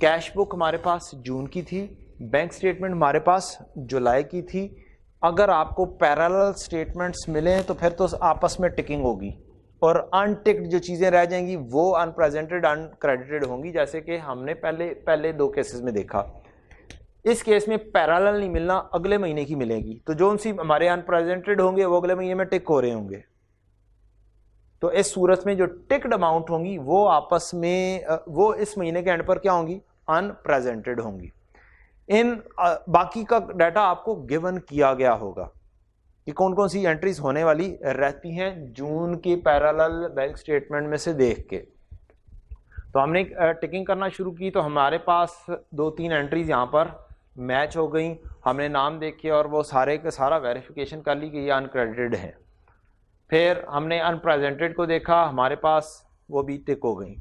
कैश बुक हमारे पास जून की थी, बैंक स्टेटमेंट हमारे पास जुलाई की थी। अगर आपको पैरेलल स्टेटमेंट्स मिलें तो फिर तो आपस में टिकिंग होगी और अनटिक्ड जो चीज़ें रह जाएंगी वो अनप्रेजेंटेड अनक्रेडिटेड होंगी, जैसे कि हमने पहले 2 केसेस में देखा। इस केस में पैरेलल नहीं मिलना, अगले महीने की मिलेगी, तो जो उनसी हमारे अनप्रेजेंटेड होंगे वो अगले महीने में टिक हो रहे होंगे। तो इस सूरत में जो टिक्ड अमाउंट होंगी वो आपस में वो इस महीने के एंड पर क्या होंगी, अनप्रेजेंटेड होंगी। इन बाकी का डाटा आपको गिवन किया गया होगा कि कौन कौन सी एंट्रीज होने वाली रहती हैं जून के पैरेलल बैंक स्टेटमेंट में से देख के। तो हमने टिकिंग करना शुरू की तो हमारे पास 2-3 एंट्रीज यहाँ पर मैच हो गई। हमने नाम देखे और वो सारे का सारा वेरिफिकेशन कर ली कि ये अनक्रेडिटेड है। फिर हमने अनप्रेजेंटेड को देखा, हमारे पास वो भी टिक हो गई।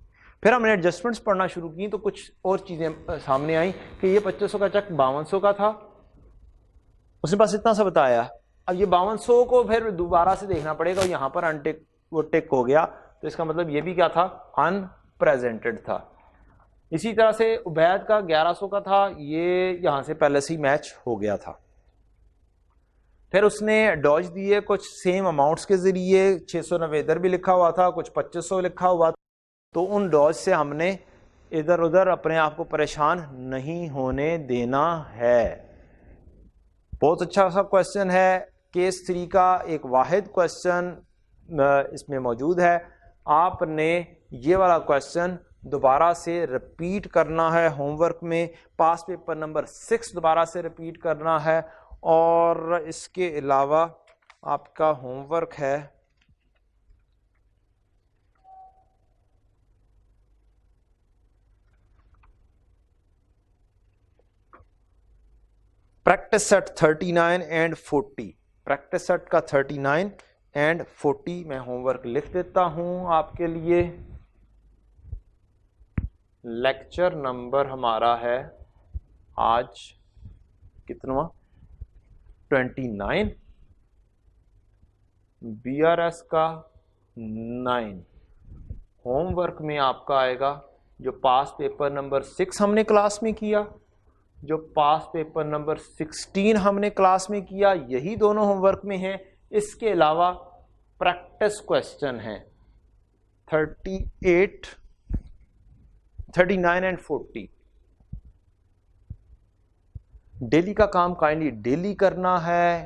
फिर हमने एडजस्टमेंट्स पढ़ना शुरू की तो कुछ और चीज़ें सामने आई कि ये 2500 का चेक 5200 का था, उसने पास इतना सा बताया। अब ये 5200 को फिर दोबारा से देखना पड़ेगा, यहाँ पर अनटिक वो टिक हो गया, तो इसका मतलब ये भी क्या था, अनप्रेजेंटेड था। इसी तरह से उबैद का 1100 का था, ये यहाँ से पहले से ही मैच हो गया था। फिर उसने डॉज दिए कुछ सेम अमाउंट्स के जरिए, 690 इधर भी लिखा हुआ था, कुछ 2500 लिखा हुआ था, तो उन डॉज से हमने इधर उधर अपने आप को परेशान नहीं होने देना है। बहुत अच्छा सा क्वेश्चन है, केस 3 का एक वाहिद क्वेश्चन इसमें मौजूद है। आपने ये वाला क्वेश्चन दोबारा से रिपीट करना है होमवर्क में, पास पेपर नंबर 6 दोबारा से रिपीट करना है। और इसके अलावा आपका होमवर्क है practice set 39 and 40। Practice set का 39 एंड 40 मैं होमवर्क लिख देता हूं आपके लिए। लेक्चर नंबर हमारा है आज कितना, 29, BRS का 9। होमवर्क में आपका आएगा जो पास पेपर नंबर 6 हमने क्लास में किया, जो पास पेपर नंबर 16 हमने क्लास में किया, यही दोनों होमवर्क में हैं। इसके अलावा प्रैक्टिस क्वेश्चन है 38, 39 एंड 40। डेली का काम काइंडली डेली करना है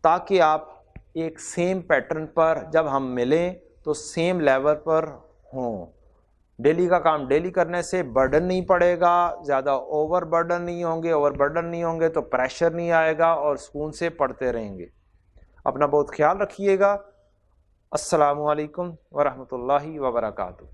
ताकि आप एक सेम पैटर्न पर जब हम मिलें तो सेम लेवल पर हों। डेली का काम डेली करने से बर्डन नहीं पड़ेगा, ज़्यादा ओवर बर्डन नहीं होंगे तो प्रेशर नहीं आएगा और सुकून से पढ़ते रहेंगे। अपना बहुत ख्याल रखिएगा। अस्सलामु अलैकुम वरहमतुल्लाहि वबरकातुहू।